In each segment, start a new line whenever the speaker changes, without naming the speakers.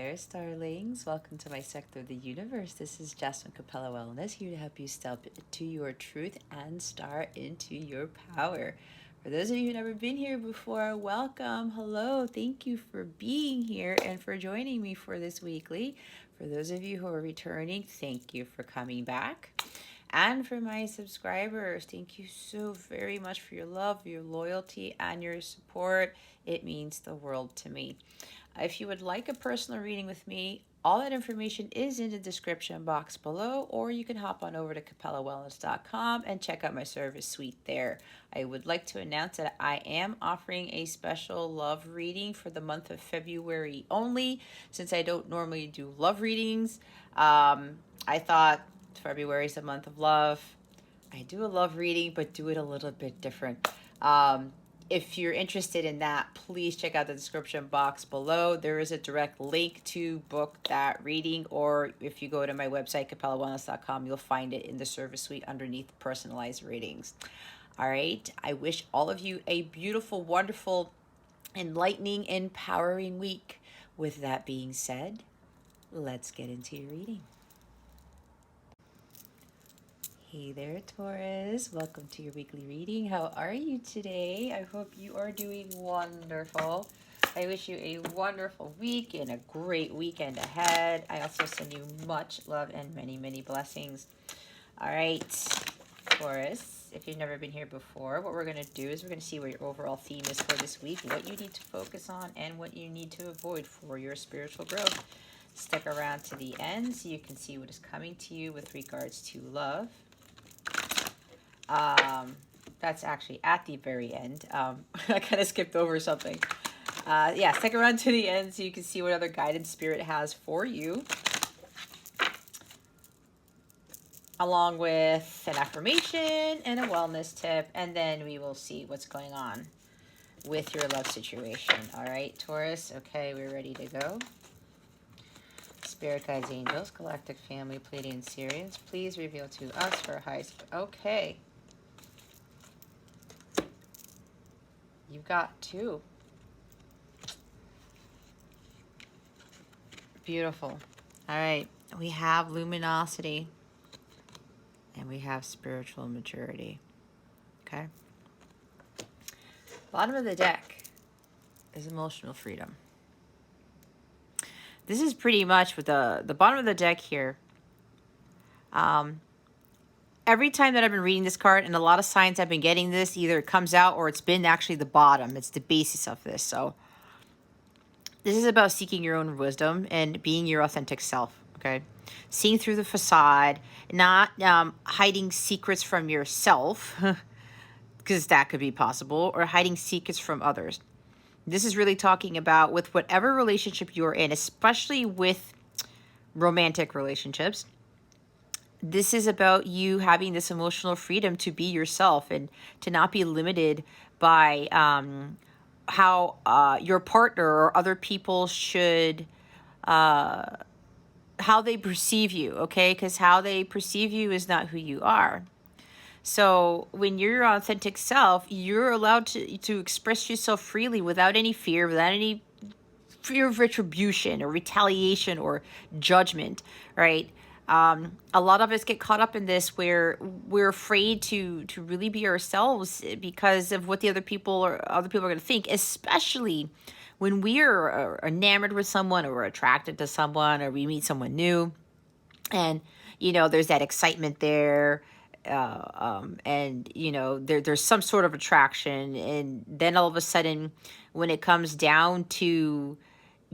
there, starlings. Welcome to my sector of the universe. This is Jasmine Capella Wellness, here to help you step into your truth and star into your power. For those of you who've never been here before, welcome. Hello. Thank you for being here and for joining me for this weekly. For those of you who are returning, thank you for coming back. And for my subscribers, thank you so very much for your love, your loyalty, and your support. It means the world to me. If you would like a personal reading with me, all that information is in the description box below, or you can hop on over to capellawellness.com and check out my service suite there. I would like to announce that I am offering a special love reading for the month of February only, since I don't normally do love readings. I thought February is the month of love. I do a love reading, but do it a little bit different. If you're interested in that, please check out the description box below. There is a direct link to book that reading, or if you go to my website, capellawellness.com, you'll find it in the service suite underneath personalized readings. All right. I wish all of you a beautiful, wonderful, enlightening, empowering week. With that being said, let's get into your reading. Hey there, Taurus. Welcome to your weekly reading. How are you today? I hope you are doing wonderful. I wish you a wonderful week and a great weekend ahead. I also send you much love and many, many blessings. All right, Taurus, if you've never been here before, what we're going to do is we're going to see what your overall theme is for this week, what you need to focus on, and what you need to avoid for your spiritual growth. Stick around to the end so you can see what is coming to you with regards to love. That's actually at the very end. I kind of skipped over something. Yeah, stick around to the end so you can see what other guidance spirit has for you, along with an affirmation and a wellness tip, and then we will see what's going on with your love situation. All right, Taurus. Okay, we're ready to go. Spirit guides, angels, galactic family, Pleiadian Sirians, please reveal to us for highest. Okay. You've got two. Beautiful. All right. We have luminosity and we have spiritual maturity. Okay. Bottom of the deck is emotional freedom. This is pretty much with the bottom of the deck here. Every time that I've been reading this card, and a lot of signs I've been getting this, either it comes out or it's been actually the bottom. It's the basis of this. So this is about seeking your own wisdom and being your authentic self, okay? Seeing through the facade, not hiding secrets from yourself, because that could be possible, or hiding secrets from others. This is really talking about with whatever relationship you're in, especially with romantic relationships. This is about you having this emotional freedom to be yourself and to not be limited by how your partner or other people should, how they perceive you, okay? Because how they perceive you is not who you are. So when you're your authentic self, you're allowed to express yourself freely without any fear, without any fear of retribution or retaliation or judgment, right? A lot of us get caught up in this where we're afraid to really be ourselves because of what the other people are going to think, especially when we are enamored with someone or we're attracted to someone or we meet someone new. And, you know, there's that excitement there. And, you know, there's some sort of attraction. And then all of a sudden, when it comes down to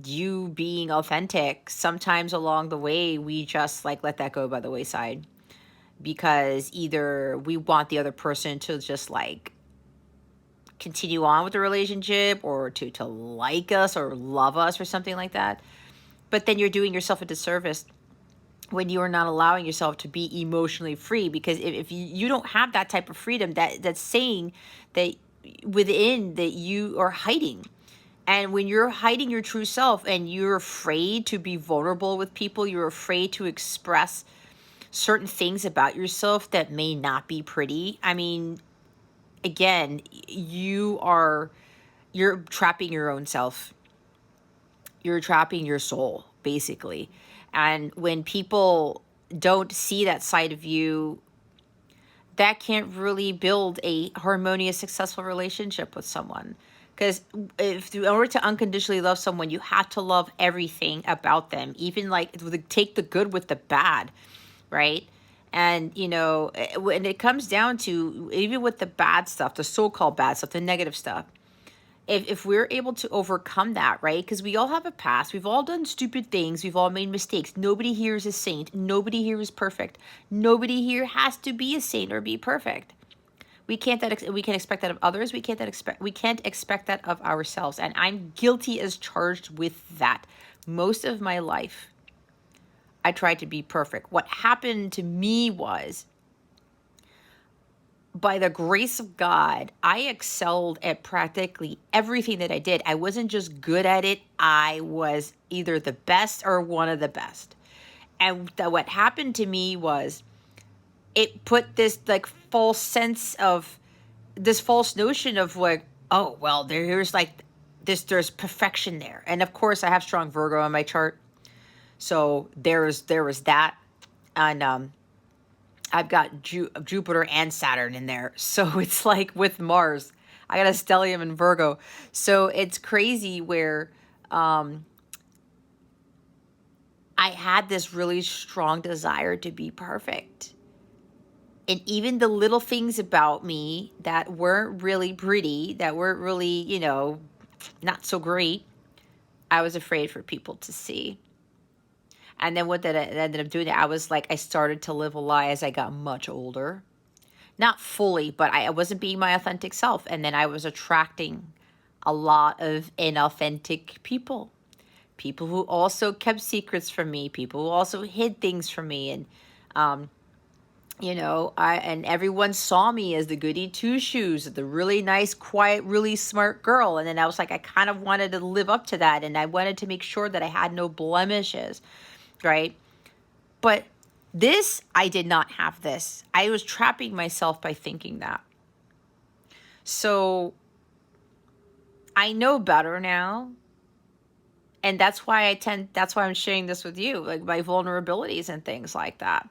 you being authentic, sometimes along the way we just like let that go by the wayside because either we want the other person to just like continue on with the relationship or to like us or love us or something like that. But then you're doing yourself a disservice when you are not allowing yourself to be emotionally free, because if you don't have that type of freedom, that's saying that within that you are hiding. And when you're hiding your true self and you're afraid to be vulnerable with people, you're afraid to express certain things about yourself that may not be pretty. I mean, again, you're trapping your own self. You're trapping your soul. basically. And when people don't see that side of you, that can't really build a harmonious, successful relationship with someone. Because in order to unconditionally love someone, you have to love everything about them, even like take the good with the bad, right? And, you know, when it comes down to even with the bad stuff, the so-called bad stuff, the negative stuff, if we're able to overcome that, right? Because we all have a past. We've all done stupid things. We've all made mistakes. Nobody here is a saint. Nobody here is perfect. Nobody here has to be a saint or be perfect. We can't expect that of others. We can't expect that of ourselves. And I'm guilty as charged with that. Most of my life, I tried to be perfect. What happened to me was, by the grace of God, I excelled at practically everything that I did. I wasn't just good at it. I was either the best or one of the best. And what happened to me was, it put this like false sense of, this false notion of like, oh, well, there's like this, there's perfection there. And of course I have strong Virgo on my chart. So there was that. And I've got Jupiter and Saturn in there. So it's like with Mars, I got a stellium in Virgo. So it's crazy where I had this really strong desire to be perfect. And even the little things about me that weren't really pretty, that weren't really, you know, not so great, I was afraid for people to see. And then what that ended up doing, I was like, I started to live a lie as I got much older. Not fully, but I wasn't being my authentic self. And then I was attracting a lot of inauthentic people. People who also kept secrets from me. People who also hid things from me. And, you know, and everyone saw me as the goody two-shoes, the really nice, quiet, really smart girl. And then I was like, I kind of wanted to live up to that. And I wanted to make sure that I had no blemishes. Right? But this, I did not have this. I was trapping myself by thinking that. So I know better now. And that's why that's why I'm sharing this with you, like my vulnerabilities and things like that.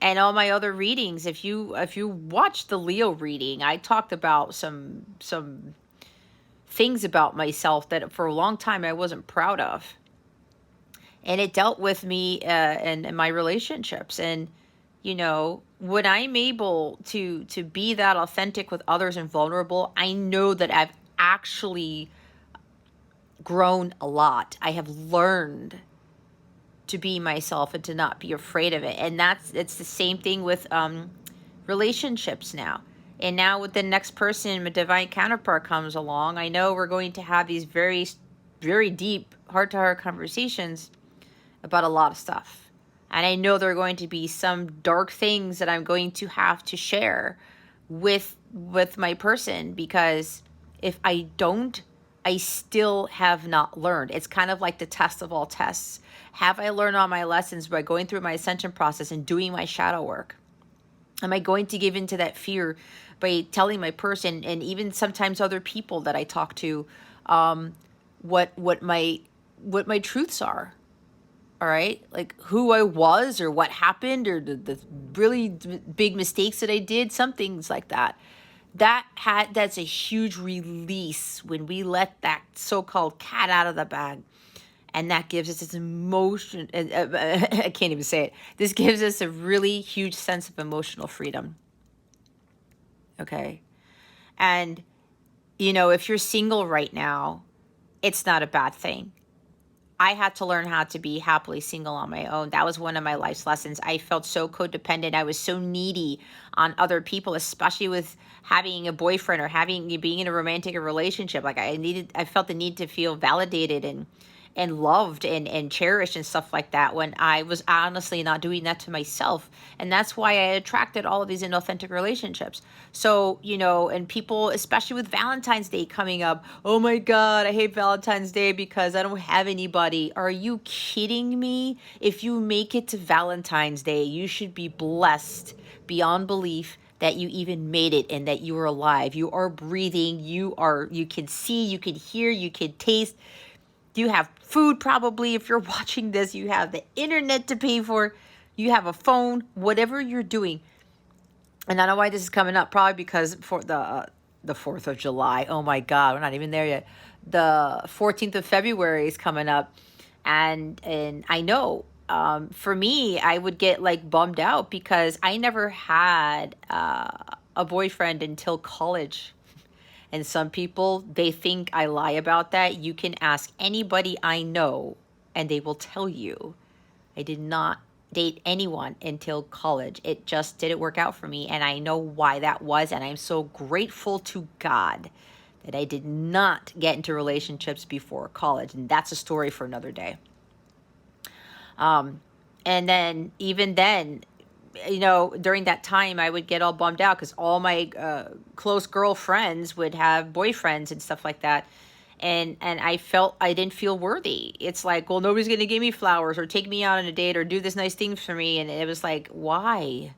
And all my other readings, if you watch the Leo reading, I talked about some things about myself that for a long time I wasn't proud of. And it dealt with me and my relationships. And, you know, when I'm able to be that authentic with others and vulnerable, I know that I've actually grown a lot. I have learned to be myself and to not be afraid of it. And it's the same thing with relationships now. And now with the next person, a divine counterpart comes along, I know we're going to have these very, very deep heart-to-heart conversations about a lot of stuff. And I know there are going to be some dark things that I'm going to have to share with my person, because if I don't, I still have not learned. It's kind of like the test of all tests. Have I learned all my lessons by going through my ascension process and doing my shadow work? Am I going to give into that fear by telling my person, and even sometimes other people that I talk to, what my truths are? All right, like who I was or what happened or the really big mistakes that I did, some things like that. That's a huge release when we let that so-called cat out of the bag. And that gives us this emotion. I can't even say it. This gives us a really huge sense of emotional freedom. Okay. And, you know, if you're single right now, it's not a bad thing. I had to learn how to be happily single on my own. That was one of my life's lessons. I felt so codependent. I was so needy on other people, especially with having a boyfriend or being in a romantic relationship. Like I felt the need to feel validated and loved and cherished and stuff like that, when I was honestly not doing that to myself. And that's why I attracted all of these inauthentic relationships. So, you know, and people, especially with Valentine's Day coming up, oh my God, I hate Valentine's Day because I don't have anybody. Are you kidding me? If you make it to Valentine's Day, you should be blessed beyond belief that you even made it and that you are alive. You are breathing. You can see, you can hear, you can taste. You have food probably if you're watching this. You have the internet to pay for. You have a phone, whatever you're doing. And I know why this is coming up. Probably because for the 4th of July. Oh my God, we're not even there yet. The 14th of February is coming up. And I know for me, I would get like bummed out because I never had a boyfriend until college. And some people, they think I lie about that. You can ask anybody I know and they will tell you I did not date anyone until college. It just didn't work out for me. And I know why that was. And I'm so grateful to God that I did not get into relationships before college. And that's a story for another day. And then, even then, you know, during that time, I would get all bummed out because all my close girlfriends would have boyfriends and stuff like that. And I felt I didn't feel worthy. It's like, well, nobody's going to give me flowers or take me out on a date or do this nice thing for me. And it was like, why?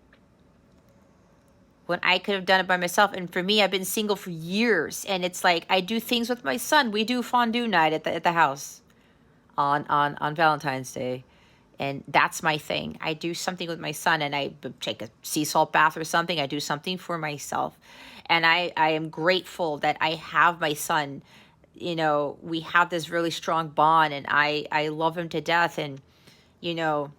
When I could have done it by myself. And for me, I've been single for years. And it's like, I do things with my son. We do fondue night at the house on Valentine's Day. And that's my thing. I do something with my son, and I take a sea salt bath or something. I do something for myself. And I am grateful that I have my son. You know, we have this really strong bond, and I love him to death. And, you know,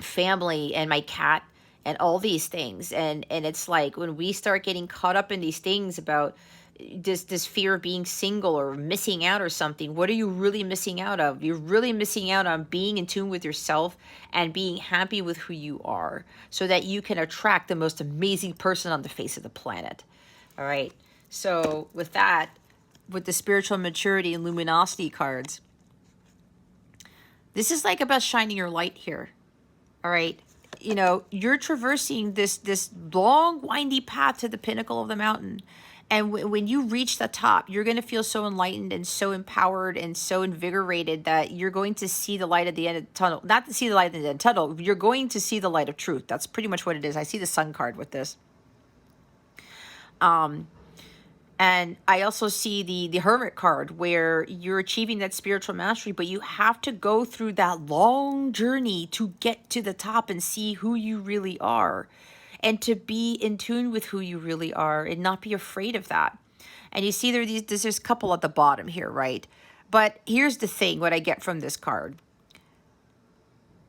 family and my cat and all these things. And it's like when we start getting caught up in these things about this fear of being single or missing out or something, what are you really missing out of? You're really missing out on being in tune with yourself and being happy with who you are so that you can attract the most amazing person on the face of the planet. All right. So with that, with the spiritual maturity and luminosity cards, this is like about shining your light here. All right. You know, you're traversing this long, windy path to the pinnacle of the mountain. And when you reach the top, you're going to feel so enlightened and so empowered and so invigorated that you're going to see the light at the end of the tunnel. Not to see the light at the end of the tunnel, you're going to see the light of truth. That's pretty much what it is. I see the sun card with this. And I also see the Hermit card where you're achieving that spiritual mastery, but you have to go through that long journey to get to the top and see who you really are. And to be in tune with who you really are and not be afraid of that. And you see there's a couple at the bottom here, right? But here's the thing, what I get from this card.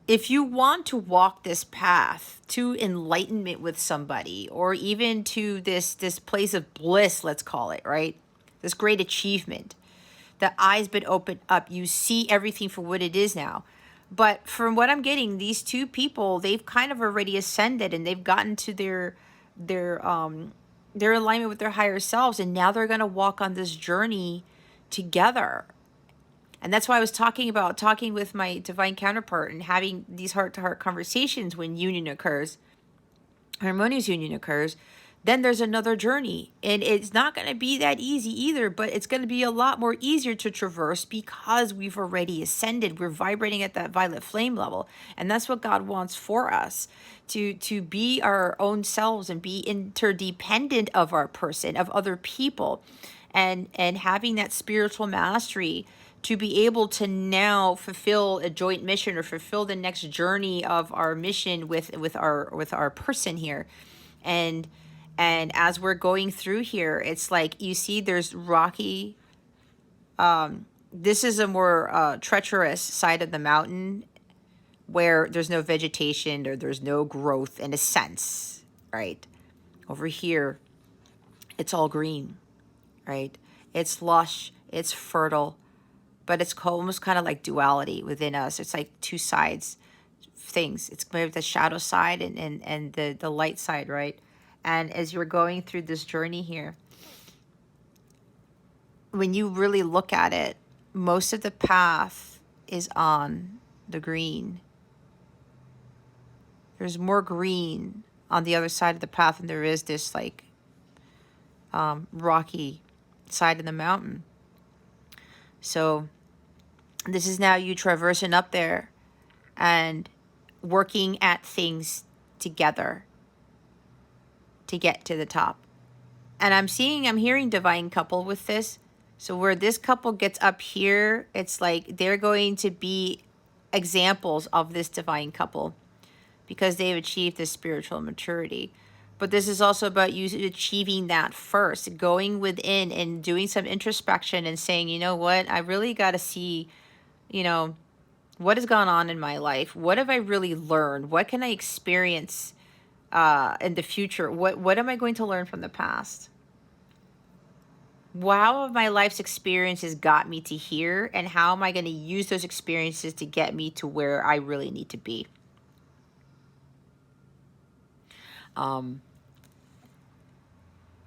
If you want to walk this path to enlightenment with somebody, or even to this place of bliss, let's call it, right? This great achievement. The eyes been opened up. You see everything for what it is now. But from what I'm getting, these two people, they've kind of already ascended and they've gotten to their alignment with their higher selves. And now they're going to walk on this journey together. And that's why I was talking with my divine counterpart and having these heart-to-heart conversations when union occurs, harmonious union occurs. Then there's another journey, and it's not going to be that easy either, but it's going to be a lot more easier to traverse because we've already ascended. We're vibrating at that violet flame level, and that's what God wants for us, to be our own selves and be interdependent of our person, of other people, and having that spiritual mastery to be able to now fulfill a joint mission or fulfill the next journey of our mission with our person here. And as we're going through here, it's like, you see there's rocky, this is a more treacherous side of the mountain where there's no vegetation or there's no growth in a sense, right? Over here, it's all green, right? It's lush, it's fertile, but it's almost kind of like duality within us. It's like two sides things. It's maybe the shadow side and the light side, right? And as you're going through this journey here, when you really look at it, most of the path is on the green. There's more green on the other side of the path than there is this like rocky side of the mountain. So this is now you traversing up there and working at things together to get to the top. And I'm hearing divine couple with this. So where this couple gets up here, it's like they're going to be examples of this divine couple because they've achieved this spiritual maturity. But this is also about you achieving that first, going within and doing some introspection and saying, you know what, I really got to see, you know, what has gone on in my life? What have I really learned? What can I experience in the future? What am I going to learn from the past? How have my life's experiences got me to here, and how am I going to use those experiences to get me to where I really need to be? And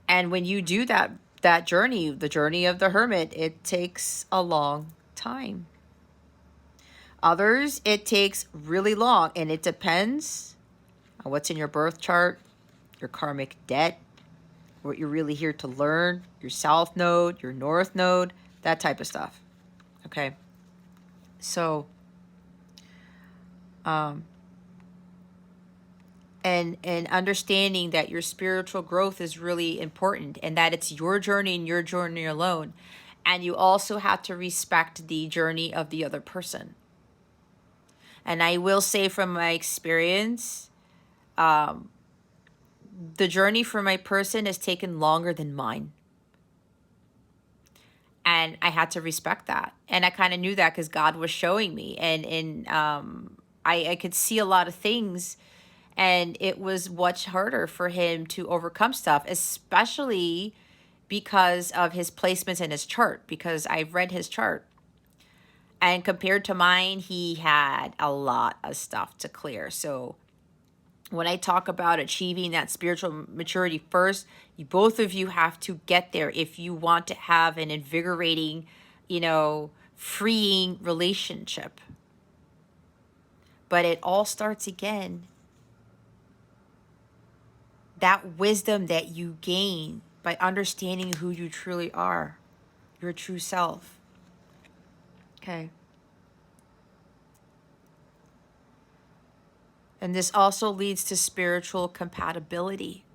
when you do that journey, the journey of the hermit, it takes a long time. Others, it takes really long, and it depends on what's in your birth chart, your karmic debt, what you're really here to learn, your south node, your north node, that type of stuff. Okay. So, and understanding that your spiritual growth is really important and that it's your journey and your journey alone. And you also have to respect the journey of the other person. And I will say from my experience, the journey for my person has taken longer than mine. And I had to respect that. And I kind of knew that because God was showing me. And I could see a lot of things. And it was much harder for him to overcome stuff, especially because of his placements in his chart, because I've read his chart. And compared to mine, he had a lot of stuff to clear. So when I talk about achieving that spiritual maturity first, both of you have to get there if you want to have an invigorating, freeing relationship. But it all starts again. That wisdom that you gain by understanding who you truly are, your true self. Okay. And this also leads to spiritual compatibility.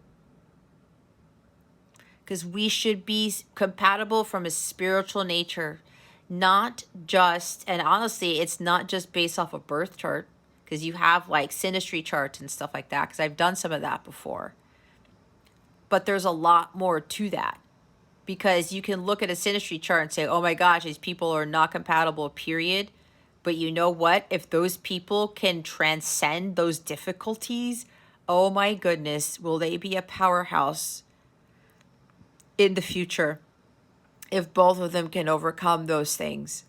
Because we should be compatible from a spiritual nature, not just, and honestly, it's not just based off a birth chart, because you have like synastry charts and stuff like that, because I've done some of that before. But there's a lot more to that, because you can look at a synastry chart and say, oh my gosh, these people are not compatible, period. But you know what? If those people can transcend those difficulties, oh my goodness, will they be a powerhouse in the future if both of them can overcome those things.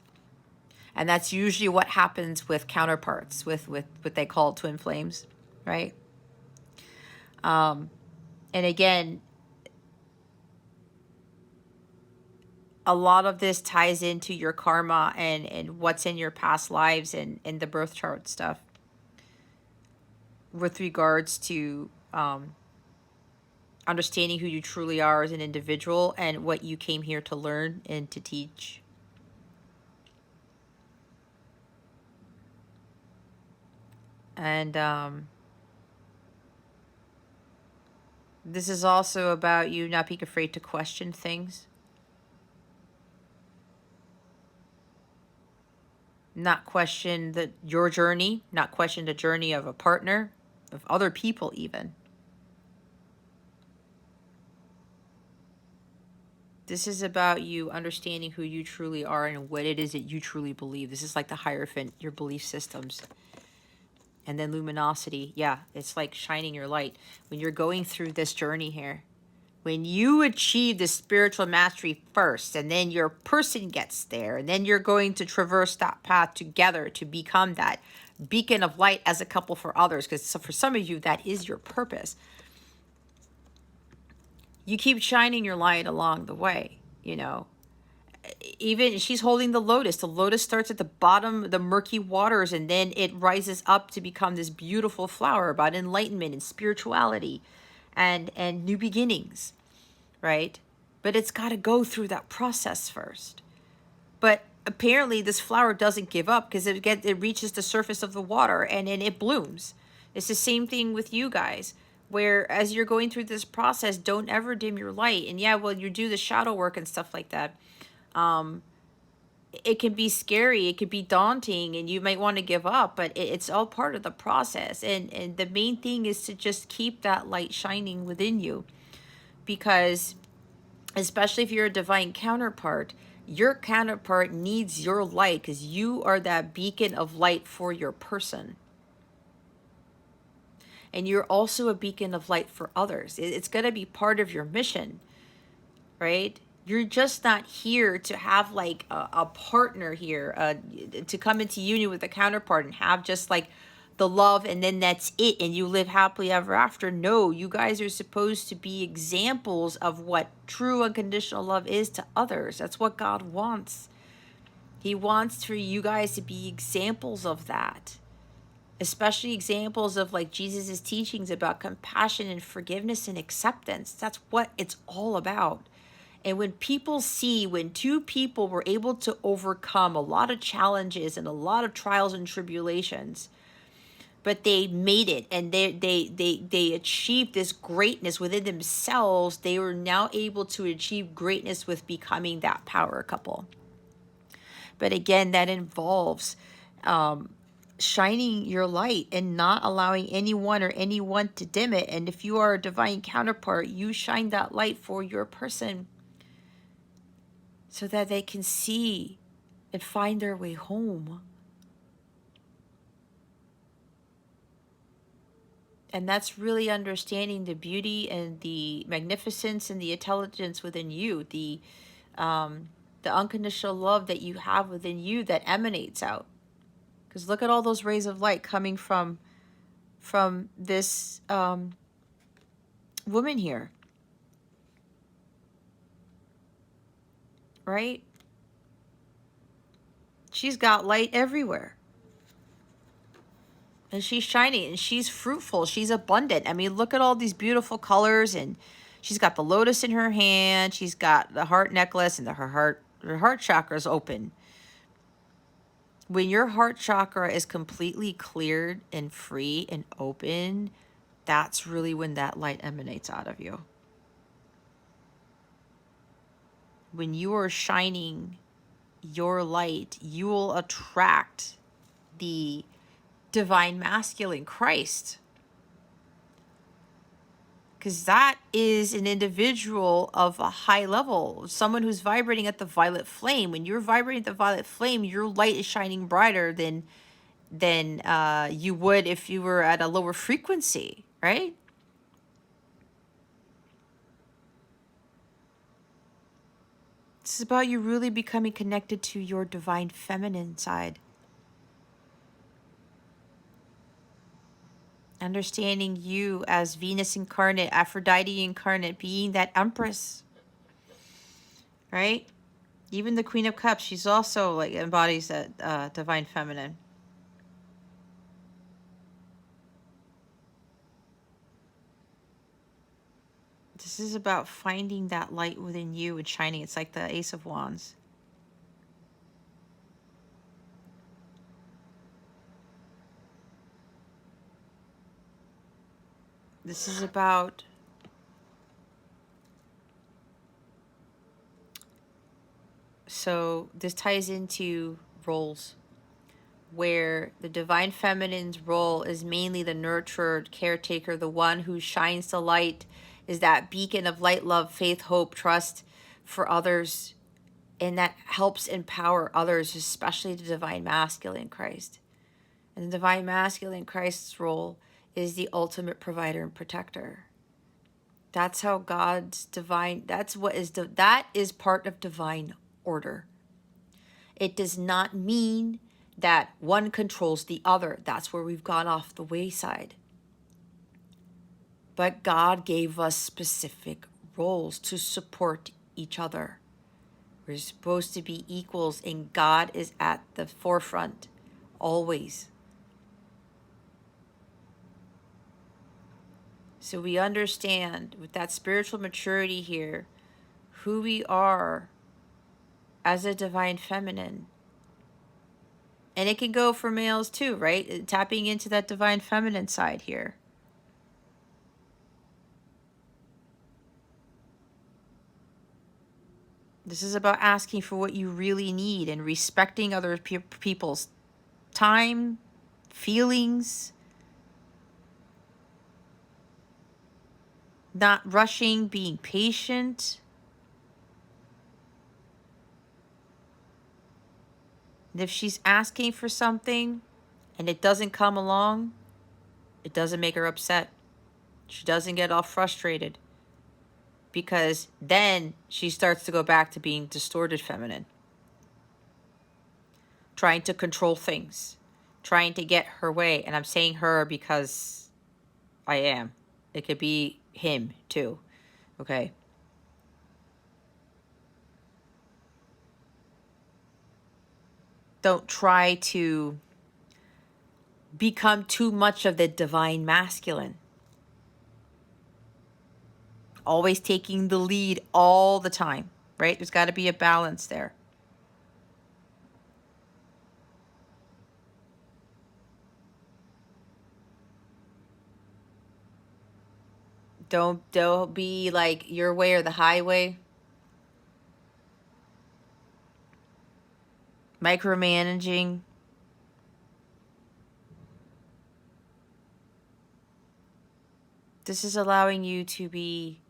And that's usually what happens with counterparts, with what they call twin flames, right? And again, a lot of this ties into your karma and what's in your past lives and the birth chart stuff with regards to understanding who you truly are as an individual and what you came here to learn and to teach. And this is also about you not being afraid to question things. Not question your journey, not question the journey of a partner, of other people even. This is about you understanding who you truly are and what it is that you truly believe. This is like the Hierophant, your belief systems. And then luminosity, yeah, it's like shining your light. When you're going through this journey here, when you achieve the spiritual mastery first, and then your person gets there, and then you're going to traverse that path together to become that beacon of light as a couple for others, because for some of you, that is your purpose. You keep shining your light along the way, Even she's holding the lotus. The lotus starts at the bottom, the murky waters, and then it rises up to become this beautiful flower about enlightenment and spirituality and new beginnings, right? But it's got to go through that process first. But apparently this flower doesn't give up, because it reaches the surface of the water and then it blooms. It's the same thing with you guys, where as you're going through this process, don't ever dim your light. And yeah, well, you do the shadow work and stuff like that. It can be scary, it could be daunting, and you might want to give up, but it's all part of the process. And the main thing is to just keep that light shining within you, because especially if you're a divine counterpart, your counterpart needs your light, because you are that beacon of light for your person. And you're also a beacon of light for others. It's going to be part of your mission, right? You're just not here to have like a partner here, to come into union with a counterpart and have just like the love and then that's it and you live happily ever after. No, you guys are supposed to be examples of what true unconditional love is to others. That's what God wants. He wants for you guys to be examples of that. Especially examples of like Jesus's teachings about compassion and forgiveness and acceptance. That's what it's all about. And when people see, when two people were able to overcome a lot of challenges and a lot of trials and tribulations, but they made it and they achieved this greatness within themselves, they were now able to achieve greatness with becoming that power couple. But again, that involves shining your light and not allowing anyone to dim it. And if you are a divine counterpart, you shine that light for your person so that they can see and find their way home. And that's really understanding the beauty and the magnificence and the intelligence within you, the unconditional love that you have within you that emanates out. Because look at all those rays of light coming from this woman here, right? She's got light everywhere. And she's shining and she's fruitful. She's abundant. I mean, look at all these beautiful colors. And she's got the lotus in her hand. She's got the heart necklace and her heart chakra is open. When your heart chakra is completely cleared and free and open, that's really when that light emanates out of you. When you are shining your light, you will attract the divine masculine Christ. Because that is an individual of a high level, someone who's vibrating at the violet flame. When you're vibrating at the violet flame, your light is shining brighter than you would if you were at a lower frequency, right? It's about you really becoming connected to your divine feminine side. Understanding you as Venus incarnate, Aphrodite incarnate, being that empress, right? Even the Queen of Cups, she's also like embodies that divine feminine. This is about finding that light within you and shining. It's like the Ace of Wands. This is about so this ties into roles, where the divine feminine's role is mainly the nurtured caretaker, the one who shines the light, is that beacon of light, love, faith, hope, trust for others, and that helps empower others, especially the divine masculine Christ. And the divine masculine Christ's role is the ultimate provider and protector. That's how God's divine, that is part of divine order. It does not mean that one controls the other. That's where we've gone off the wayside. But God gave us specific roles to support each other. We're supposed to be equals, and God is at the forefront always. So we understand with that spiritual maturity here who we are as a divine feminine. And it can go for males too, right? Tapping into that divine feminine side here. This is about asking for what you really need and respecting other people's time, feelings, not rushing, being patient. And if she's asking for something and it doesn't come along, it doesn't make her upset. She doesn't get all frustrated, because then she starts to go back to being distorted feminine, trying to control things, trying to get her way. And I'm saying her because I am. It could be him too, okay? Don't try to become too much of the divine masculine. Always taking the lead all the time, right? There's got to be a balance there. Don't be like your way or the highway. Micromanaging. This is allowing you to be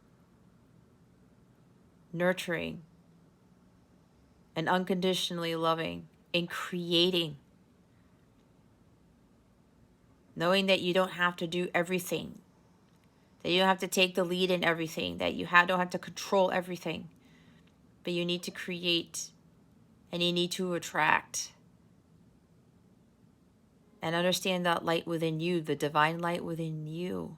nurturing and unconditionally loving and creating. Knowing that you don't have to do everything. That you don't have to take the lead in everything. That you don't have to control everything. But you need to create and you need to attract. And understand that light within you, the divine light within you.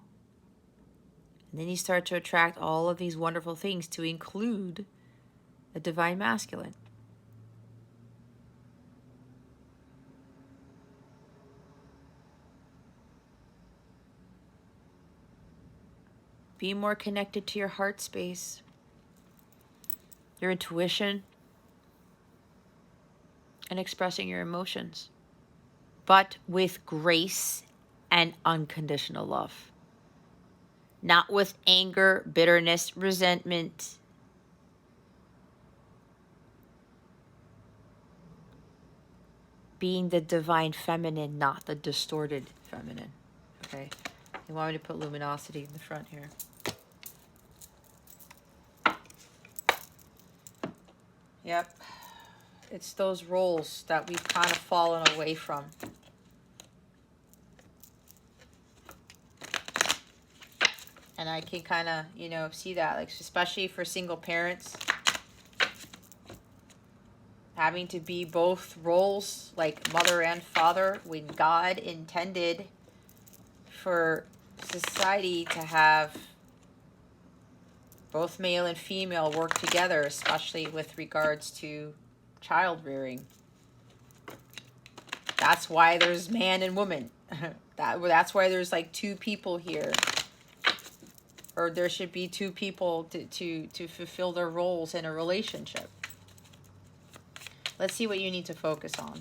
And then you start to attract all of these wonderful things, to include the divine masculine. Be more connected to your heart space, your intuition, and expressing your emotions, but with grace and unconditional love. Not with anger, bitterness, resentment. Being the divine feminine, not the distorted feminine. Okay? You want me to put luminosity in the front here. Yep. It's those roles that we've kind of fallen away from. And I can kind of, see that, like, especially for single parents, having to be both roles, like mother and father, when God intended for society to have both male and female work together, especially with regards to child rearing. That's why there's man and woman. That's why there's like two people here. Or there should be two people to fulfill their roles in a relationship. Let's see what you need to focus on.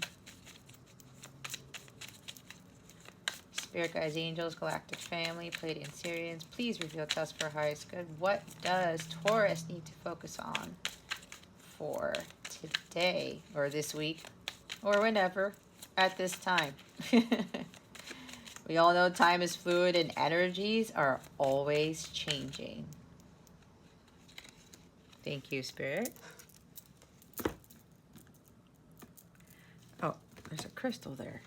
Spirit guides, angels, galactic family, Pleiadian Syrians, please reveal to us for highest good. What does Taurus need to focus on for today, or this week, or whenever, at this time? We all know time is fluid and energies are always changing. Thank you, Spirit. Oh, there's a crystal there.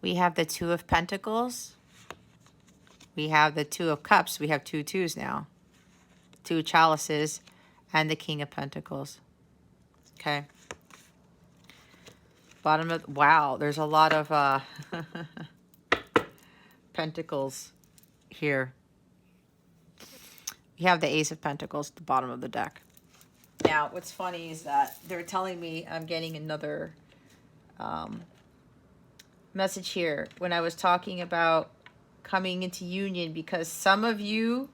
We have the Two of Pentacles. We have the Two of Cups. We have two twos now. Two chalices and the King of Pentacles. Okay. Bottom of, wow, there's a lot of pentacles here. You have the Ace of Pentacles at the bottom of the deck. Now, what's funny is that they're telling me I'm getting another message here when I was talking about coming into union, because some of you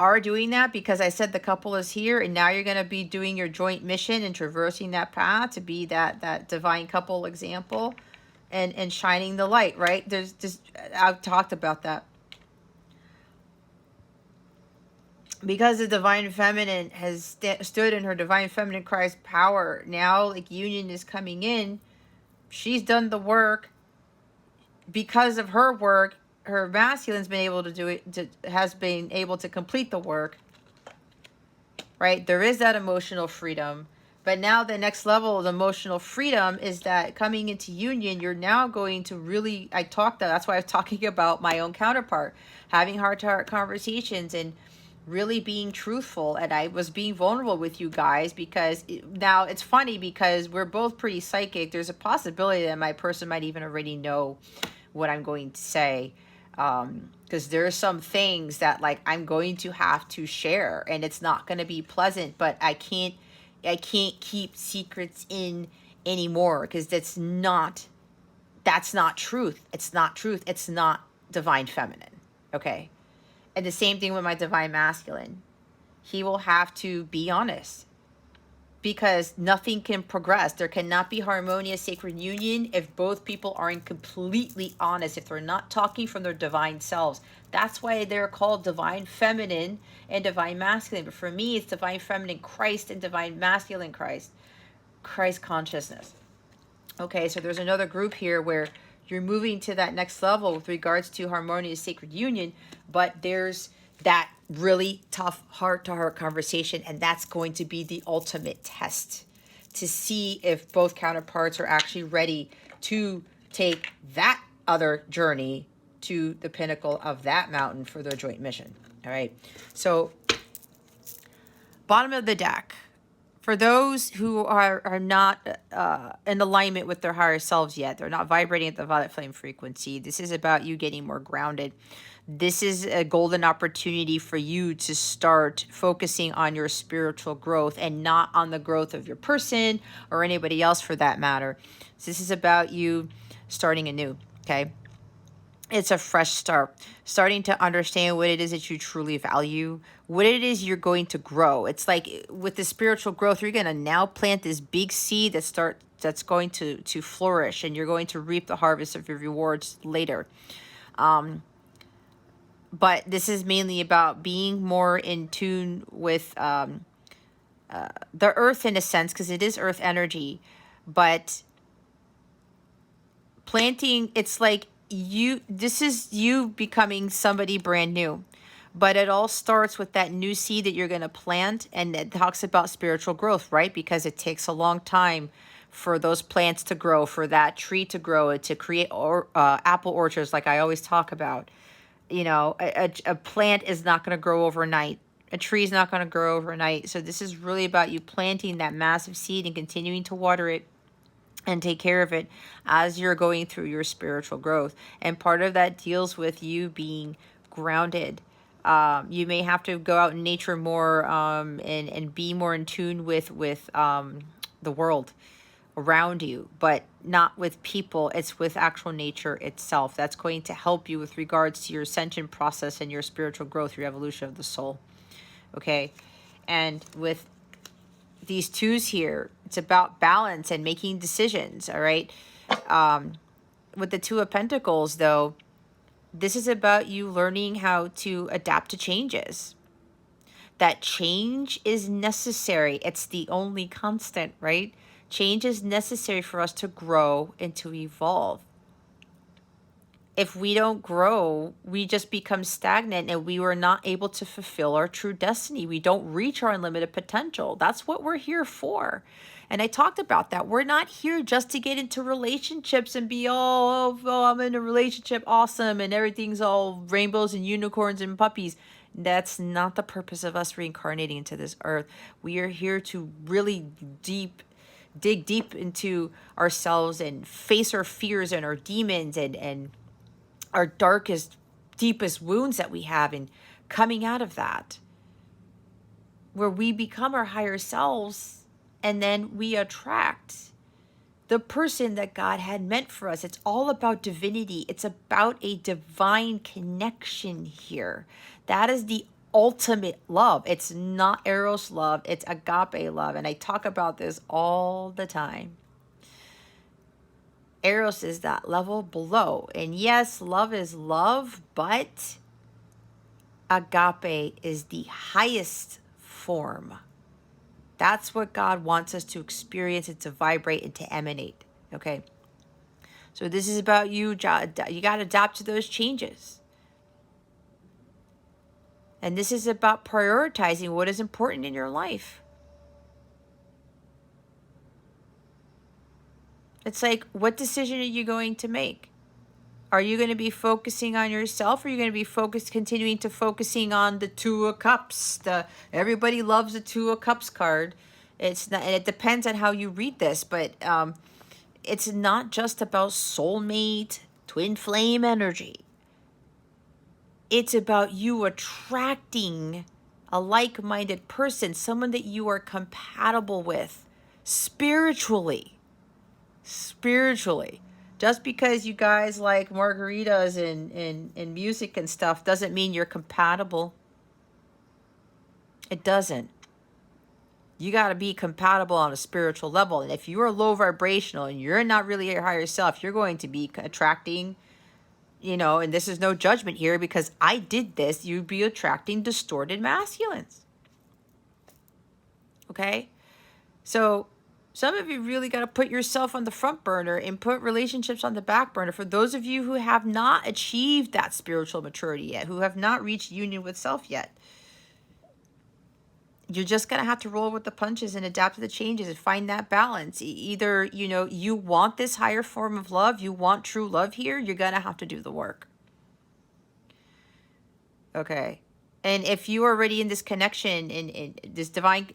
are doing that because I said the couple is here, and now you're going to be doing your joint mission and traversing that path to be that divine couple example and shining the light, right? There's just, I've talked about that. because the divine feminine has stood in her divine feminine Christ power, now like union is coming in. She's done the work. Because of her work, her masculine's been able to do it, has been able to complete the work, right? There is that emotional freedom. But now the next level of emotional freedom is that coming into union, you're now going to really, that's why I was talking about my own counterpart, having heart-to-heart conversations and really being truthful. And I was being vulnerable with you guys because now it's funny because we're both pretty psychic. There's a possibility that my person might even already know what I'm going to say. Because there are some things that like I'm going to have to share and it's not going to be pleasant, but I can't keep secrets in anymore because that's not truth. It's not truth. It's not divine feminine. Okay. And the same thing with my divine masculine. He will have to be honest because nothing can progress. There cannot be harmonious sacred union if both people aren't completely honest, if they're not talking from their divine selves. That's why they're called divine feminine and divine masculine. But for me, it's divine feminine Christ and divine masculine Christ consciousness. Okay, so there's another group here where you're moving to that next level with regards to harmonious sacred union, but there's that really tough heart-to-heart conversation, and that's going to be the ultimate test to see if both counterparts are actually ready to take that other journey to the pinnacle of that mountain for their joint mission. All right, so bottom of the deck. For those who are not in alignment with their higher selves yet, they're not vibrating at the violet flame frequency. This is about you getting more grounded. This is a golden opportunity for you to start focusing on your spiritual growth and not on the growth of your person or anybody else for that matter. So this is about you starting anew, okay? It's a fresh start, starting to understand what it is that you truly value, what it is you're going to grow. It's like with the spiritual growth, you're going to now plant this big seed that's going to flourish, and you're going to reap the harvest of your rewards later. But this is mainly about being more in tune with the earth in a sense, because it is earth energy, but planting, it's like this is you becoming somebody brand new, but it all starts with that new seed that you're going to plant. And it talks about spiritual growth, right? Because it takes a long time for those plants to grow, for that tree to grow, to create apple orchards, like I always talk about. You know, a plant is not going to grow overnight. A tree is not going to grow overnight. So this is really about you planting that massive seed and continuing to water it and take care of it as you're going through your spiritual growth. And part of that deals with you being grounded. You may have to go out in nature more and be more in tune with the world around you, but not with people. It's with actual nature itself. That's going to help you with regards to your ascension process and your spiritual growth, your evolution of the soul. Okay? And with these twos here, it's about balance and making decisions, all right? With the Two of Pentacles, though, this is about you learning how to adapt to changes. That change is necessary. It's the only constant, right? Change is necessary for us to grow and to evolve. If we don't grow, we just become stagnant and we are not able to fulfill our true destiny. We don't reach our unlimited potential. That's what we're here for. And I talked about that. We're not here just to get into relationships and be all, oh, I'm in a relationship, awesome, and everything's all rainbows and unicorns and puppies. That's not the purpose of us reincarnating into this earth. We are here to really dig deep into ourselves and face our fears and our demons and our darkest, deepest wounds that we have, and coming out of that, where we become our higher selves, and then we attract the person that God had meant for us. It's all about divinity. It's about a divine connection here. That is the ultimate love. It's not Eros love, it's agape love. And I talk about this all the time. Eros is that level below. And yes, love is love, but agape is the highest form. That's what God wants us to experience and to vibrate and to emanate. Okay. So this is about you. You got to adapt to those changes. And this is about prioritizing what is important in your life. It's like, what decision are you going to make? Are you going to be focusing on yourself, or are you going to be continuing to focusing on the Two of Cups? Everybody loves the Two of Cups card. It's not, and it depends on how you read this, but it's not just about soulmate, twin flame energy. It's about you attracting a like-minded person, someone that you are compatible with spiritually. Just because you guys like margaritas and music and stuff doesn't mean you're compatible. It doesn't. You got to be compatible on a spiritual level. And if you are low vibrational and you're not really your higher self, you're going to be attracting, and this is no judgment here because I did this, you'd be attracting distorted masculines. Okay? So some of you really got to put yourself on the front burner and put relationships on the back burner. For those of you who have not achieved that spiritual maturity yet, who have not reached union with self yet, you're just going to have to roll with the punches and adapt to the changes and find that balance. Either, you want this higher form of love, you want true love here, you're going to have to do the work. Okay. And if you are already in this connection, in this divine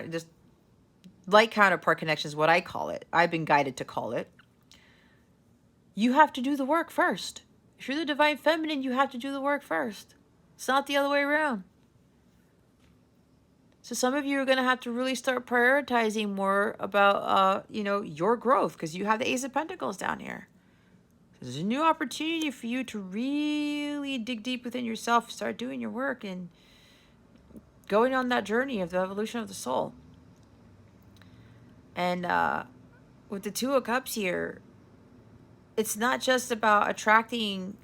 this light counterpart connection is what I call it. I've been guided to call it. You have to do the work first. If you're the divine feminine, you have to do the work first. It's not the other way around. So some of you are going to have to really start prioritizing more about, your growth, because you have the Ace of Pentacles down here. There's a new opportunity for you to really dig deep within yourself, start doing your work and going on that journey of the evolution of the soul. And with the Two of Cups here, it's not just about attracting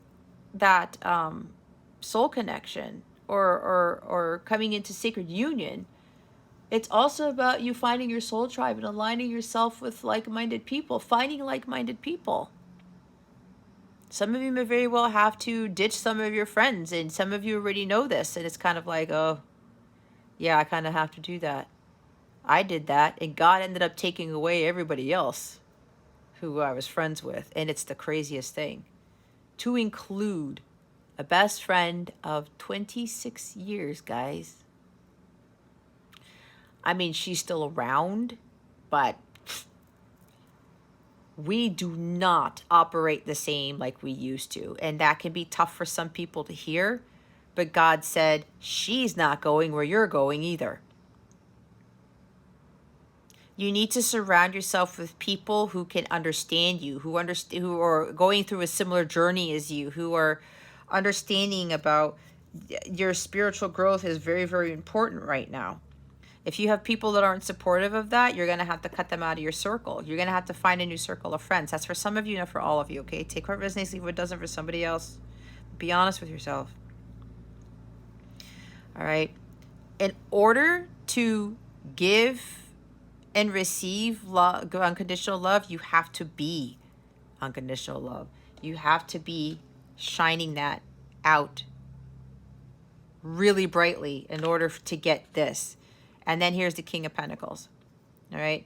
that soul connection or coming into sacred union. It's also about you finding your soul tribe and aligning yourself with like-minded people, finding like-minded people. Some of you may very well have to ditch some of your friends, and some of you already know this, and it's kind of like, oh, yeah, I kind of have to do that. I did that, and God ended up taking away everybody else who I was friends with. And it's the craziest thing. To include a best friend of 26 years, guys. I mean, she's still around, but we do not operate the same like we used to. And that can be tough for some people to hear. But God said, she's not going where you're going either. You need to surround yourself with people who can understand you, who are going through a similar journey as you, who are understanding about your spiritual growth is very, very important right now. If you have people that aren't supportive of that, you're going to have to cut them out of your circle. You're going to have to find a new circle of friends. That's for some of you, not for all of you, okay? Take what resonates, leave what doesn't for somebody else. Be honest with yourself. All right? In order to give and receive love, unconditional love, you have to be unconditional love. You have to be shining that out really brightly in order to get this. And then here's the King of Pentacles. All right.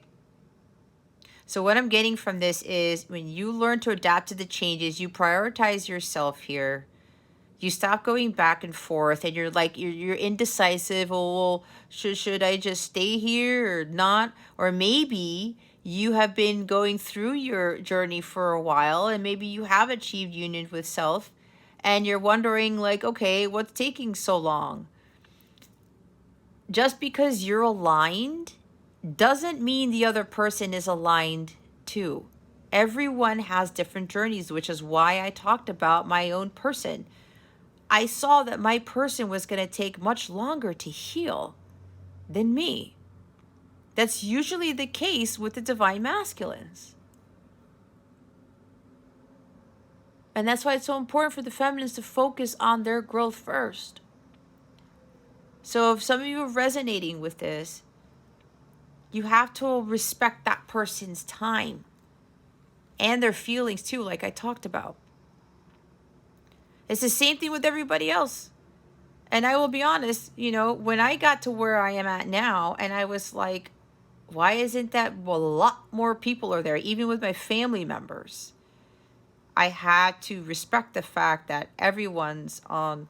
So what I'm getting from this is when you learn to adapt to the changes, you prioritize yourself here. You stop going back and forth, and you're like, you're indecisive. Oh, well, should I just stay here or not? Or maybe you have been going through your journey for a while, and maybe you have achieved union with self, and you're wondering like, okay, what's taking so long? Just because you're aligned doesn't mean the other person is aligned too. Everyone has different journeys, which is why I talked about my own person. I saw that my person was going to take much longer to heal than me. That's usually the case with the divine masculines. And that's why it's so important for the feminines to focus on their growth first. So if some of you are resonating with this, you have to respect that person's time and their feelings too, like I talked about. It's the same thing with everybody else. And I will be honest, you know, when I got to where I am at now, and I was like, why isn't that a lot more people are there, even with my family members? I had to respect the fact that everyone's on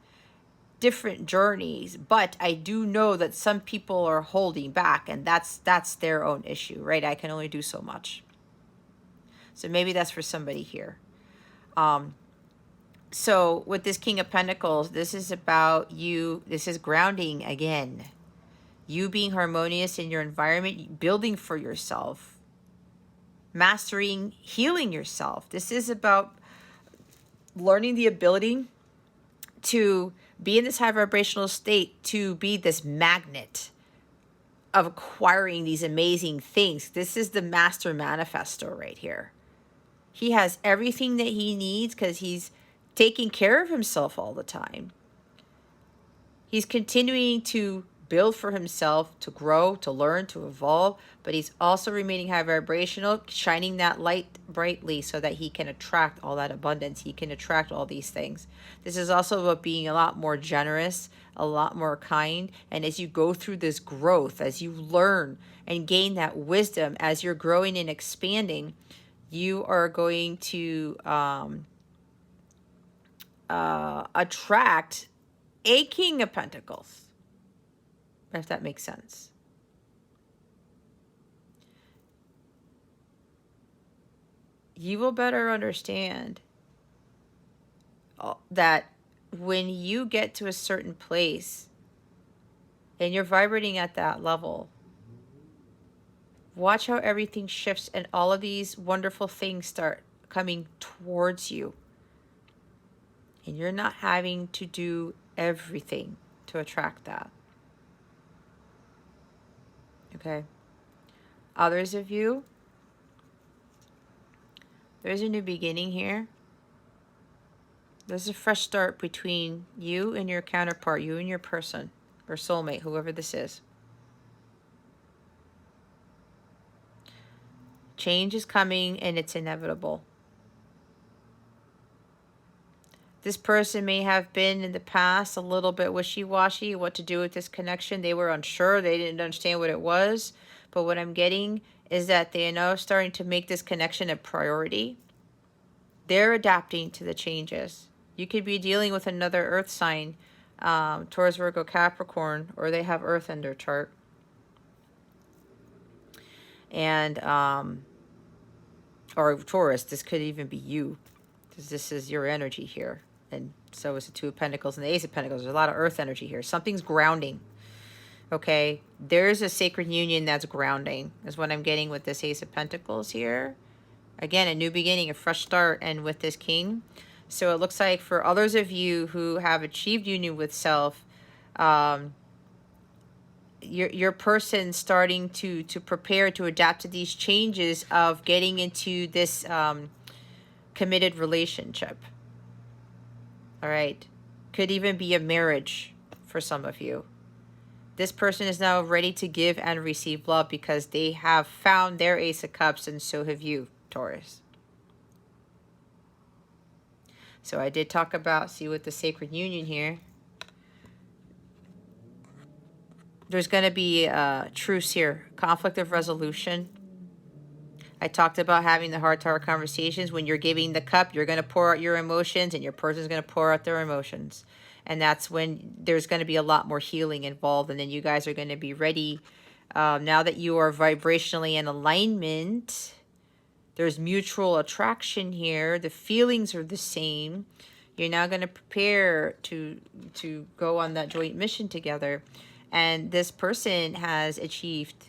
different journeys, but I do know that some people are holding back, and that's their own issue, right? I can only do so much. So maybe that's for somebody here. So with this King of Pentacles, this is about you. This is grounding again. You being harmonious in your environment, building for yourself, mastering, healing yourself. This is about learning the ability to be in this high vibrational state, to be this magnet of acquiring these amazing things. This is the master manifestor right here. He has everything that he needs because he's taking care of himself all the time. He's continuing to build for himself, to grow, to learn, to evolve, but he's also remaining high vibrational, shining that light brightly so that he can attract all that abundance. He can attract all these things. This is also about being a lot more generous, a lot more kind. And as you go through this growth, as you learn and gain that wisdom, as you're growing and expanding, you are going to attract a King of Pentacles, if that makes sense. You will better understand that when you get to a certain place and you're vibrating at that level, watch how everything shifts and all of these wonderful things start coming towards you. And you're not having to do everything to attract that. Okay? Others of you, there's a new beginning here. There's a fresh start between you and your counterpart, you and your person, or soulmate, whoever this is. Change is coming and it's inevitable. This person may have been in the past a little bit wishy-washy what to do with this connection. They were unsure. They didn't understand what it was. But what I'm getting is that they are now starting to make this connection a priority. They're adapting to the changes. You could be dealing with another earth sign, Taurus, Virgo, Capricorn, or they have earth in their chart. And, or Taurus, this could even be you, because this is your energy here. And so is the Two of Pentacles and the Ace of Pentacles. There's a lot of earth energy here. Something's grounding. Okay? There's a sacred union that's grounding, is what I'm getting with this Ace of Pentacles here. Again, a new beginning, a fresh start, and with this King. So it looks like for others of you who have achieved union with self, your person starting to prepare to adapt to these changes of getting into this committed relationship. All right. Could even be a marriage for some of you. This person is now ready to give and receive love because they have found their Ace of Cups, and so have you, Taurus. So I did talk about, see with the sacred union here, there's going to be a truce here, conflict of resolution. I talked about having the heart-to-heart conversations. When you're giving the cup, you're going to pour out your emotions, and your person's going to pour out their emotions. And that's when there's going to be a lot more healing involved. And then you guys are going to be ready. Now that you are vibrationally in alignment, there's mutual attraction here. The feelings are the same. You're now going to prepare to go on that joint mission together. And this person has achieved,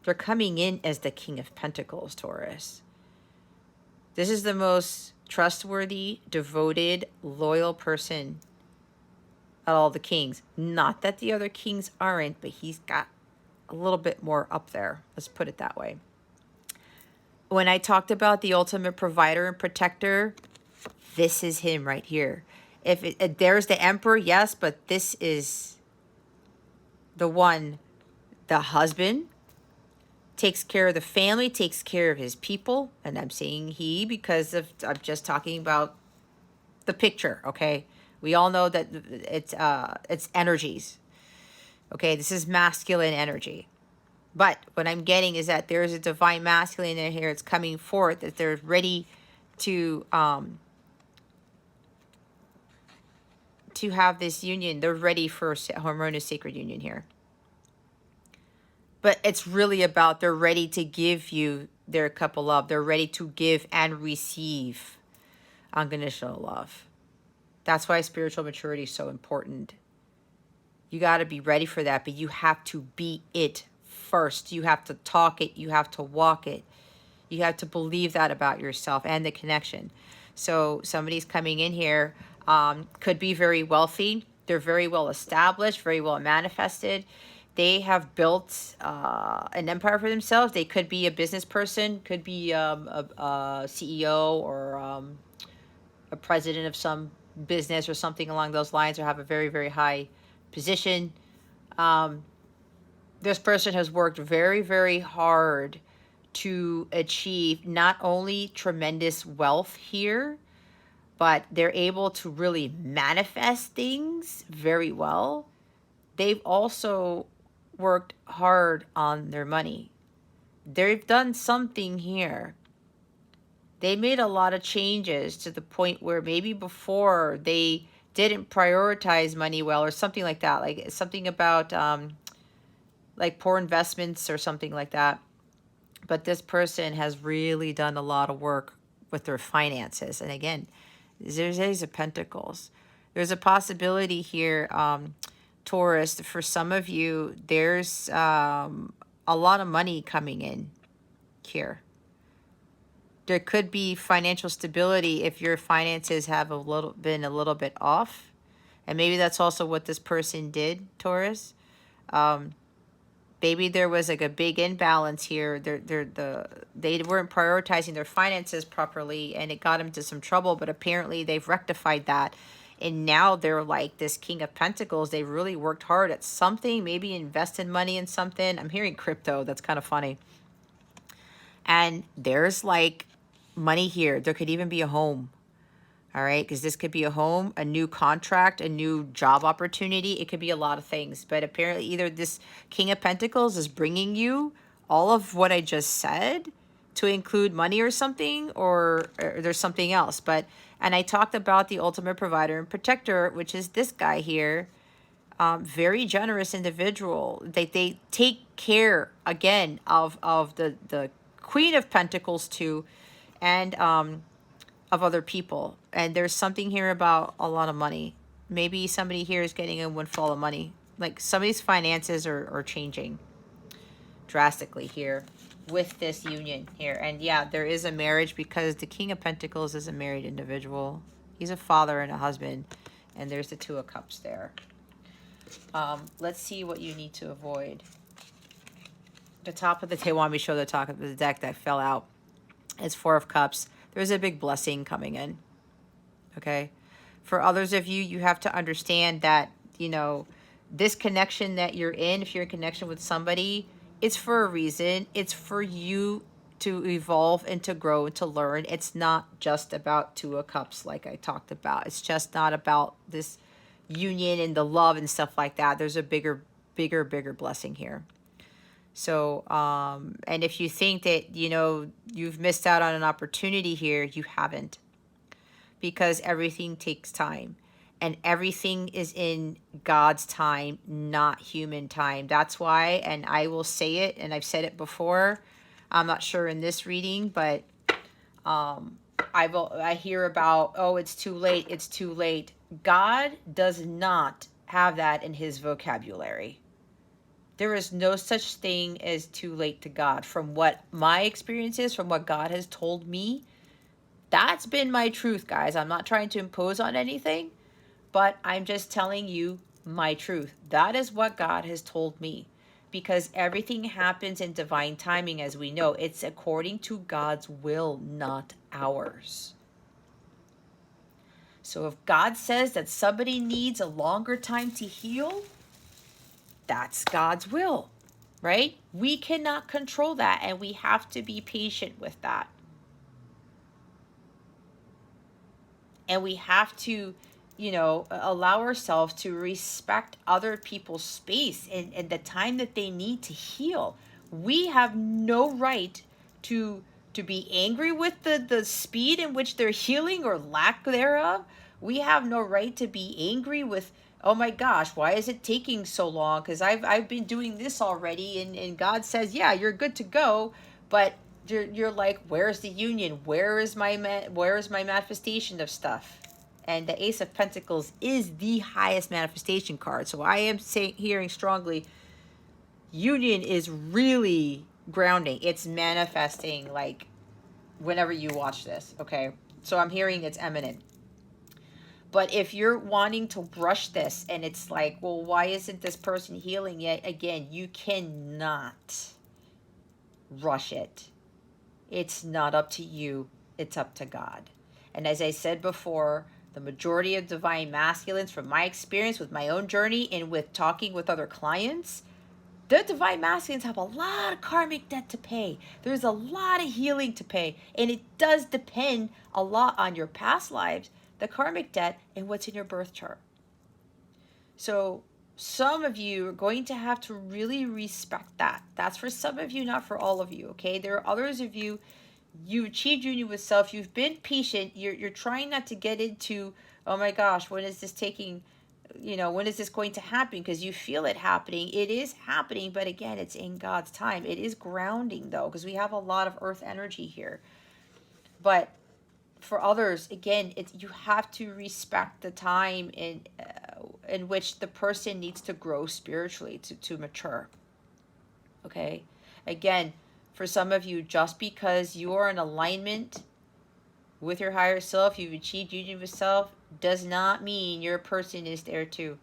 they're coming in as the King of Pentacles, Taurus. This is the most trustworthy, devoted, loyal person of all the kings. Not that the other kings aren't, but he's got a little bit more up there. Let's put it that way. When I talked about the ultimate provider and protector, this is him right here. If there's the Emperor, yes, but this is the husband takes care of the family, takes care of his people. And I'm saying he because I'm just talking about the picture, okay? We all know that it's energies. Okay, this is masculine energy. But what I'm getting is that there is a divine masculine in here. It's coming forth, that they're ready to have this union. They're ready for harmonious sacred union here. But it's really about they're ready to give you their cup of love. They're ready to give and receive unconditional love. That's why spiritual maturity is so important. You got to be ready for that, but you have to be it first. You have to talk it. You have to walk it. You have to believe that about yourself and the connection. So somebody's coming in here, could be very wealthy. They're very well established, very well manifested. They have built an empire for themselves. They could be a business person, could be a CEO or a president of some business or something along those lines, or have a very, very high position. This person has worked very, very hard to achieve not only tremendous wealth here, but they're able to really manifest things very well. They've also worked hard on their money. They've done something here. They made a lot of changes to the point where maybe before they didn't prioritize money well, or something like that. Like something about like poor investments or something like that. But this person has really done a lot of work with their finances. And again, there's Ace of Pentacles. There's a possibility here, Taurus, for some of you, there's a lot of money coming in here. There could be financial stability if your finances have been a little bit off. And maybe that's also what this person did, Taurus. Maybe there was like a big imbalance here. They weren't prioritizing their finances properly, and it got them into some trouble. But apparently they've rectified that, and now they're like this King of Pentacles. They really worked hard at something, maybe invested money in something. I'm hearing crypto. That's kind of funny. And there's like money here. There could even be a home. All right, because this could be a home, a new contract, a new job opportunity. It could be a lot of things. But apparently either this King of Pentacles is bringing you all of what I just said to include money or something, or there's something else. And I talked about the ultimate provider and protector, which is this guy here. Very generous individual. They take care, again, of the Queen of Pentacles too, and of other people. And there's something here about a lot of money. Maybe somebody here is getting a windfall of money. Like somebody's finances are changing drastically here with this union here. And yeah, there is a marriage because the King of Pentacles is a married individual. He's a father and a husband. And there's the Two of Cups there. Let's see what you need to avoid. The top of the they want me to show the top of the deck that fell out. It's Four of Cups. There's a big blessing coming in. Okay. For others of you, you have to understand that, you know, this connection that you're in, if you're in connection with somebody, it's for a reason. It's for you to evolve and to grow and to learn. It's not just about Two of Cups like I talked about. It's just not about this union and the love and stuff like that. There's a bigger blessing here. So, and if you think that, you know, you've missed out on an opportunity here, you haven't. Because everything takes time. And everything is in God's time, not human time. That's why, and I will say it, and I've said it before, I'm not sure in this reading, but I hear about, oh, it's too late, it's too late. God does not have that in his vocabulary. There is no such thing as too late to God. From what my experience is, from what God has told me, that's been my truth, guys. I'm not trying to impose on anything, but I'm just telling you my truth. That is what God has told me, because everything happens in divine timing, as we know. It's according to God's will, not ours. So if God says that somebody needs a longer time to heal, that's God's will, right? We cannot control that, and we have to be patient with that. And we have to, you know, allow ourselves to respect other people's space and the time that they need to heal. We have no right to be angry with the speed in which they're healing or lack thereof. We have no right to be angry with, oh my gosh, why is it taking so long? Because I've been doing this already, and God says, yeah, you're good to go, but you're like, where's the union? Where is my manifestation of stuff? And the Ace of Pentacles is the highest manifestation card. So I am hearing strongly, union is really grounding. It's manifesting like whenever you watch this, okay? So I'm hearing it's imminent. But if you're wanting to rush this and it's like, well, why isn't this person healing yet? Again, you cannot rush it. It's not up to you. It's up to God. And as I said before, the majority of divine masculines, from my experience with my own journey and with talking with other clients, the divine masculines have a lot of karmic debt to pay. There's a lot of healing to pay. And it does depend a lot on your past lives, the karmic debt, and what's in your birth chart. So some of you are going to have to really respect that. That's for some of you, not for all of you, okay? There are others of you, you achieved union with self, you've been patient, you're trying not to get into, oh my gosh, when is this taking, you know, when is this going to happen? Because you feel it happening. It is happening, but again, it's in God's time. It is grounding, though, because we have a lot of earth energy here. But for others, again, you have to respect the time in which the person needs to grow spiritually, to mature. Okay? Again, for some of you, just because you are in alignment with your higher self, you've achieved union with self, does not mean your person is there too.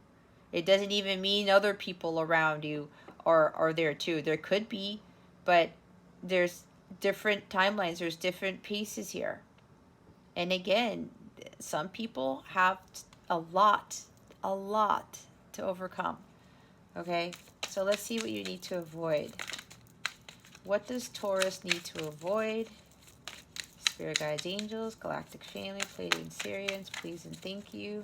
It doesn't even mean other people around you are there too. There could be, but there's different timelines. There's different pieces here. And again, some people have a lot to overcome. Okay? So let's see what you need to avoid. What does Taurus need to avoid? Spirit guides, angels, galactic family, Pleiadian Syrians, please and thank you.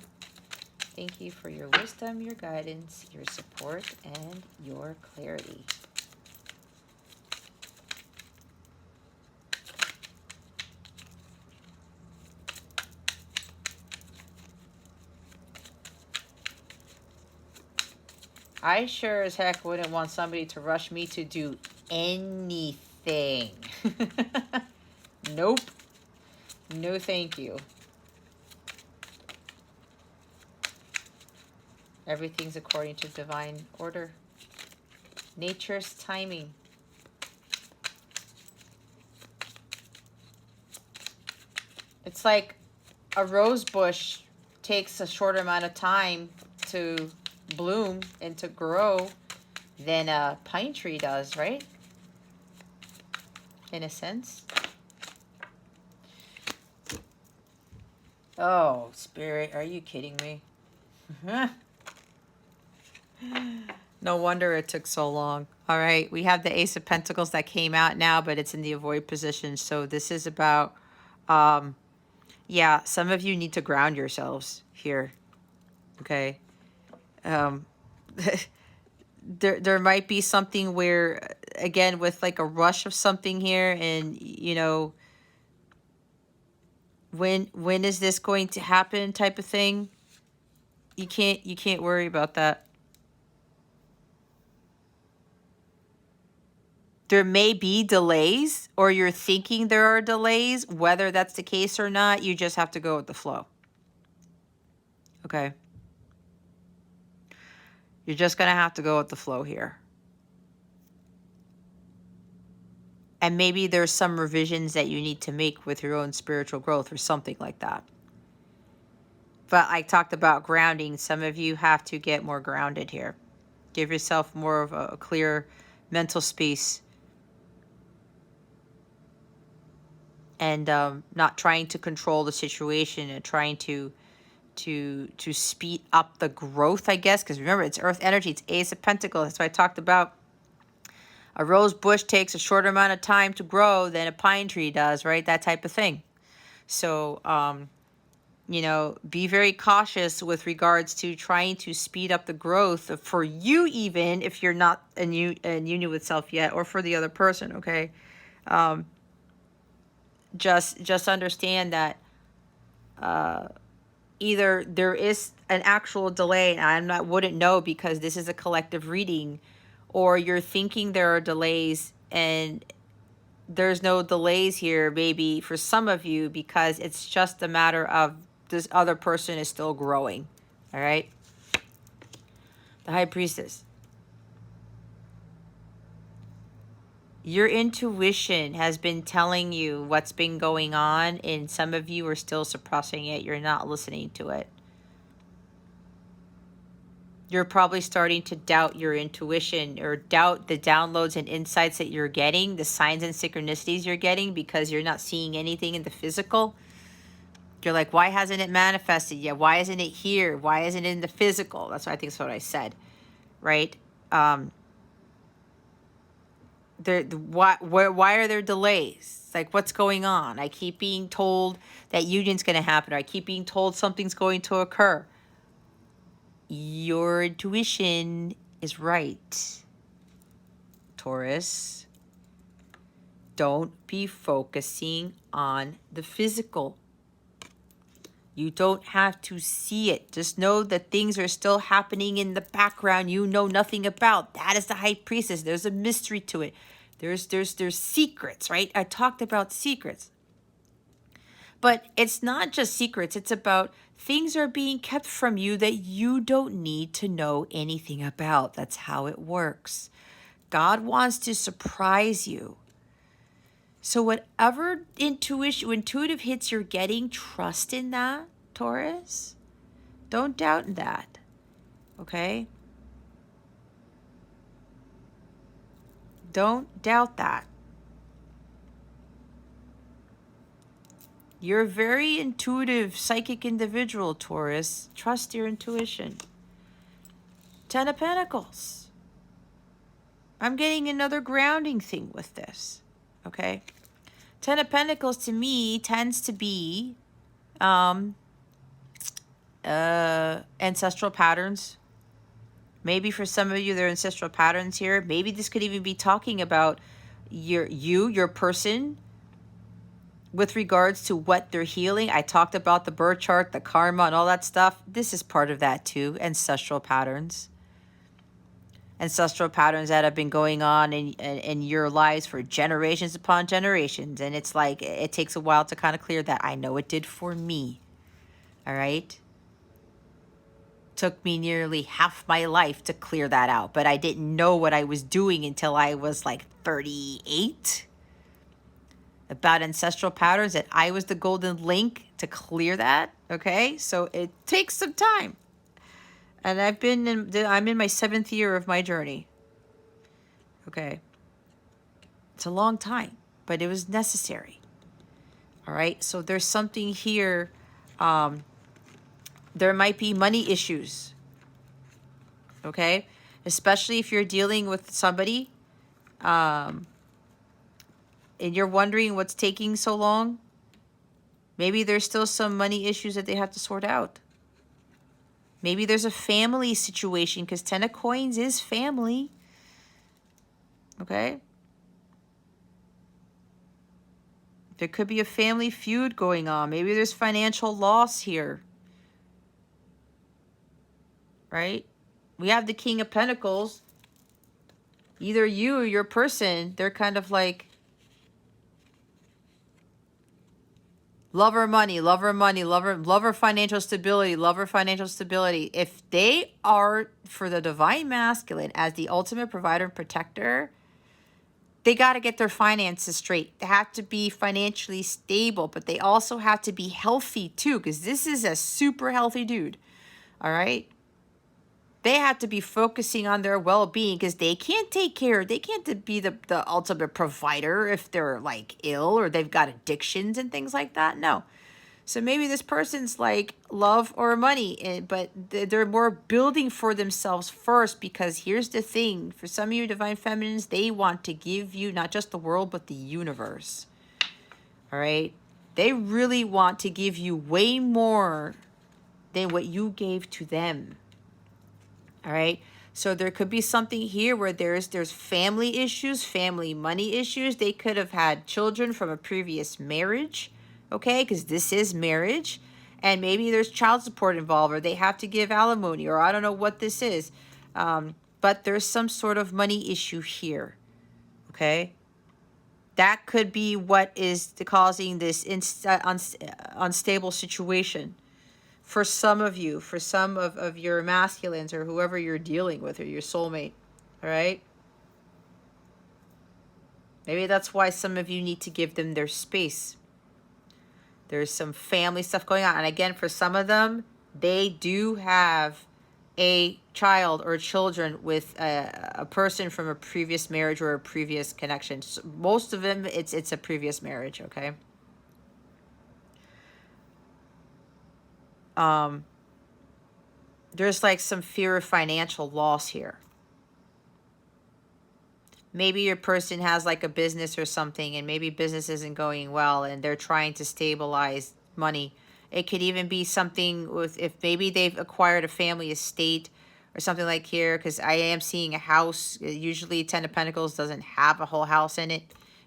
Thank you for your wisdom, your guidance, your support, and your clarity. I sure as heck wouldn't want somebody to rush me to do anything. Nope. No, thank you. Everything's according to divine order. Nature's timing. It's like a rose bush takes a shorter amount of time to bloom and to grow than a pine tree does, right? In a sense. Oh, Spirit, are you kidding me? No wonder it took so long. All right, we have the Ace of Pentacles that came out now, but it's in the avoid position. So this is about, yeah, some of you need to ground yourselves here. Okay. There might be something where, again, with like a rush of something here, and you know, when is this going to happen type of thing. You can't worry about that. There may be delays, or you're thinking there are delays. Whether that's the case or not, you just have to go with the flow. Okay. You're just going to have to go with the flow here. And maybe there's some revisions that you need to make with your own spiritual growth or something like that. But I talked about grounding. Some of you have to get more grounded here. Give yourself more of a clear mental space. And not trying to control the situation and trying to to speed up the growth, I guess, because remember, it's earth energy, it's Ace of Pentacles. That's why I talked about a rose bush takes a shorter amount of time to grow than a pine tree does, right? That type of thing. So, you know, be very cautious with regards to trying to speed up the growth for you, even if you're not in union with self yet, or for the other person, okay? Just understand that either there is an actual delay, and wouldn't know because this is a collective reading, or you're thinking there are delays and there's no delays here, maybe for some of you, because it's just a matter of this other person is still growing. All right. The High Priestess. Your intuition has been telling you what's been going on, and some of you are still suppressing it. You're not listening to it. You're probably starting to doubt your intuition, or doubt the downloads and insights that you're getting, the signs and synchronicities you're getting, because you're not seeing anything in the physical. You're like, why hasn't it manifested yet? Why isn't it here? Why isn't it in the physical? That's what I think is what I said, right? Why are there delays? Like, what's going on? I keep being told that union's going to happen, or I keep being told something's going to occur. Your intuition is right, Taurus. Don't be focusing on the physical. You don't have to see it. Just know that things are still happening in the background you know nothing about. That is the High Priestess. There's a mystery to it. There's secrets, right? I talked about secrets. But it's not just secrets. It's about things are being kept from you that you don't need to know anything about. That's how it works. God wants to surprise you. So whatever intuitive hits you're getting, trust in that, Taurus. Don't doubt in that, okay? Don't doubt that. You're a very intuitive, psychic individual, Taurus. Trust your intuition. 10 of Pentacles. I'm getting another grounding thing with this, okay? 10 of Pentacles to me tends to be ancestral patterns. Maybe for some of you, there are ancestral patterns here. Maybe this could even be talking about your person with regards to what they're healing. I talked about the birth chart, the karma, and all that stuff. This is part of that too, ancestral patterns. Ancestral patterns that have been going on in your lives for generations upon generations. And it's like, it takes a while to kind of clear that. I know it did for me. All right? Took me nearly half my life to clear that out. But I didn't know what I was doing until I was like 38. About ancestral patterns, that I was the golden link to clear that. Okay? So it takes some time. And I'm in my 7th year of my journey. Okay. It's a long time, but it was necessary. All right. So there's something here. There might be money issues. Okay. Especially if you're dealing with somebody, and you're wondering what's taking so long. Maybe there's still some money issues that they have to sort out. Maybe there's a family situation, because 10 of Coins is family. Okay? There could be a family feud going on. Maybe there's financial loss here. Right? We have the King of Pentacles. Either you or your person, they're kind of like, lover money, lover money, lover financial stability, lover financial stability. If they are, for the divine masculine, as the ultimate provider and protector, they got to get their finances straight. They have to be financially stable, but they also have to be healthy too, because this is a super healthy dude. All right? They have to be focusing on their well-being, because they can't be the ultimate provider if they're like ill or they've got addictions and things like that. No. So maybe this person's like love or money, but they're more building for themselves first, because here's the thing. For some of you divine feminines, they want to give you not just the world, but the universe. All right? They really want to give you way more than what you gave to them. All right? So there could be something here where there's family issues, family money issues. They could have had children from a previous marriage, okay? Because this is marriage. And maybe there's child support involved, or they have to give alimony, or I don't know what this is. But there's some sort of money issue here, okay? That could be what is causing this unstable situation. For some of you, for some of your masculines, or whoever you're dealing with, or your soulmate, all right? Maybe that's why some of you need to give them their space. There's some family stuff going on. And again, for some of them, they do have a child or children with a person from a previous marriage or a previous connection. So most of them, it's a previous marriage, okay? There's like some fear of financial loss here. Maybe your person has like a business or something, and maybe business isn't going well and they're trying to stabilize money. It could even be something with, if maybe they've acquired a family estate or something like here, because I am seeing a house. Usually Ten of Pentacles doesn't have a whole house in it,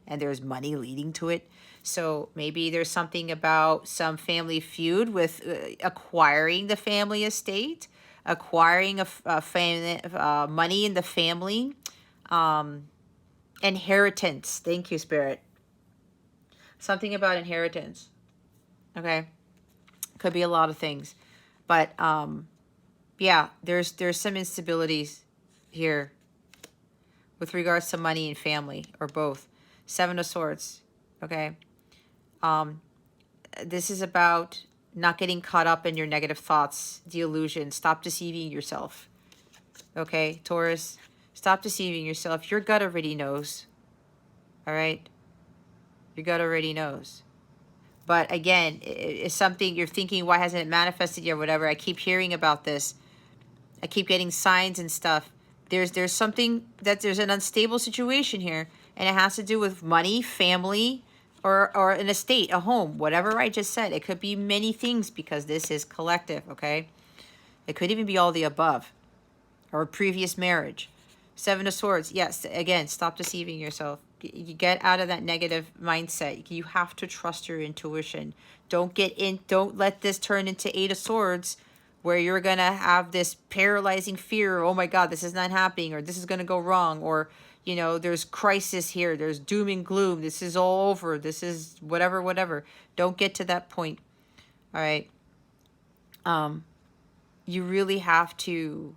and there's money leading to it. So maybe there's something about some family feud with acquiring the family estate, acquiring a family, money in the family. Inheritance. Thank you, Spirit. Something about inheritance. Okay. Could be a lot of things. But yeah, there's some instabilities here with regards to money and family, or both. Seven of Swords. Okay. This is about not getting caught up in your negative thoughts, the illusion. Stop deceiving yourself. Okay, Taurus? Stop deceiving yourself. Your gut already knows. All right? Your gut already knows. But again, it's something you're thinking, why hasn't it manifested yet, or whatever. I keep hearing about this. I keep getting signs and stuff. There's something that there's an unstable situation here, and it has to do with money, family, or an estate, a home, whatever I just said. It could be many things, because this is collective, okay? It could even be all the above, or a previous marriage. Seven of Swords. Yes, again, stop deceiving yourself. You get out of that negative mindset. You have to trust your intuition. Don't let this turn into Eight of Swords, where you're going to have this paralyzing fear. Oh my God, this is not happening, or this is going to go wrong, or, you know, there's crisis here. There's doom and gloom. This is all over. This is whatever. Don't get to that point. All right. You really have to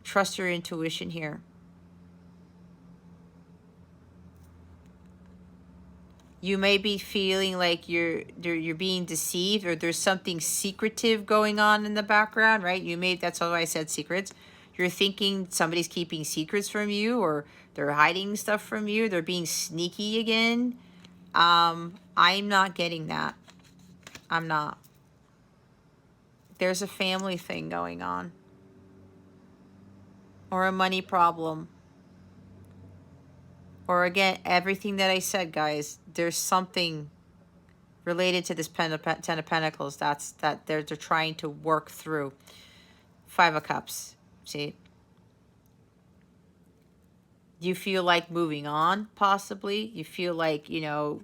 trust your intuition here. You may be feeling like you're being deceived, or there's something secretive going on in the background, right? That's why I said secrets. You're thinking somebody's keeping secrets from you, or they're hiding stuff from you. They're being sneaky again. I'm not getting that. I'm not. There's a family thing going on, or a money problem. Or again, everything that I said, guys, there's something related to this Ten of Pentacles that they're trying to work through. Five of Cups, see? You feel like moving on, possibly. You feel like, you know,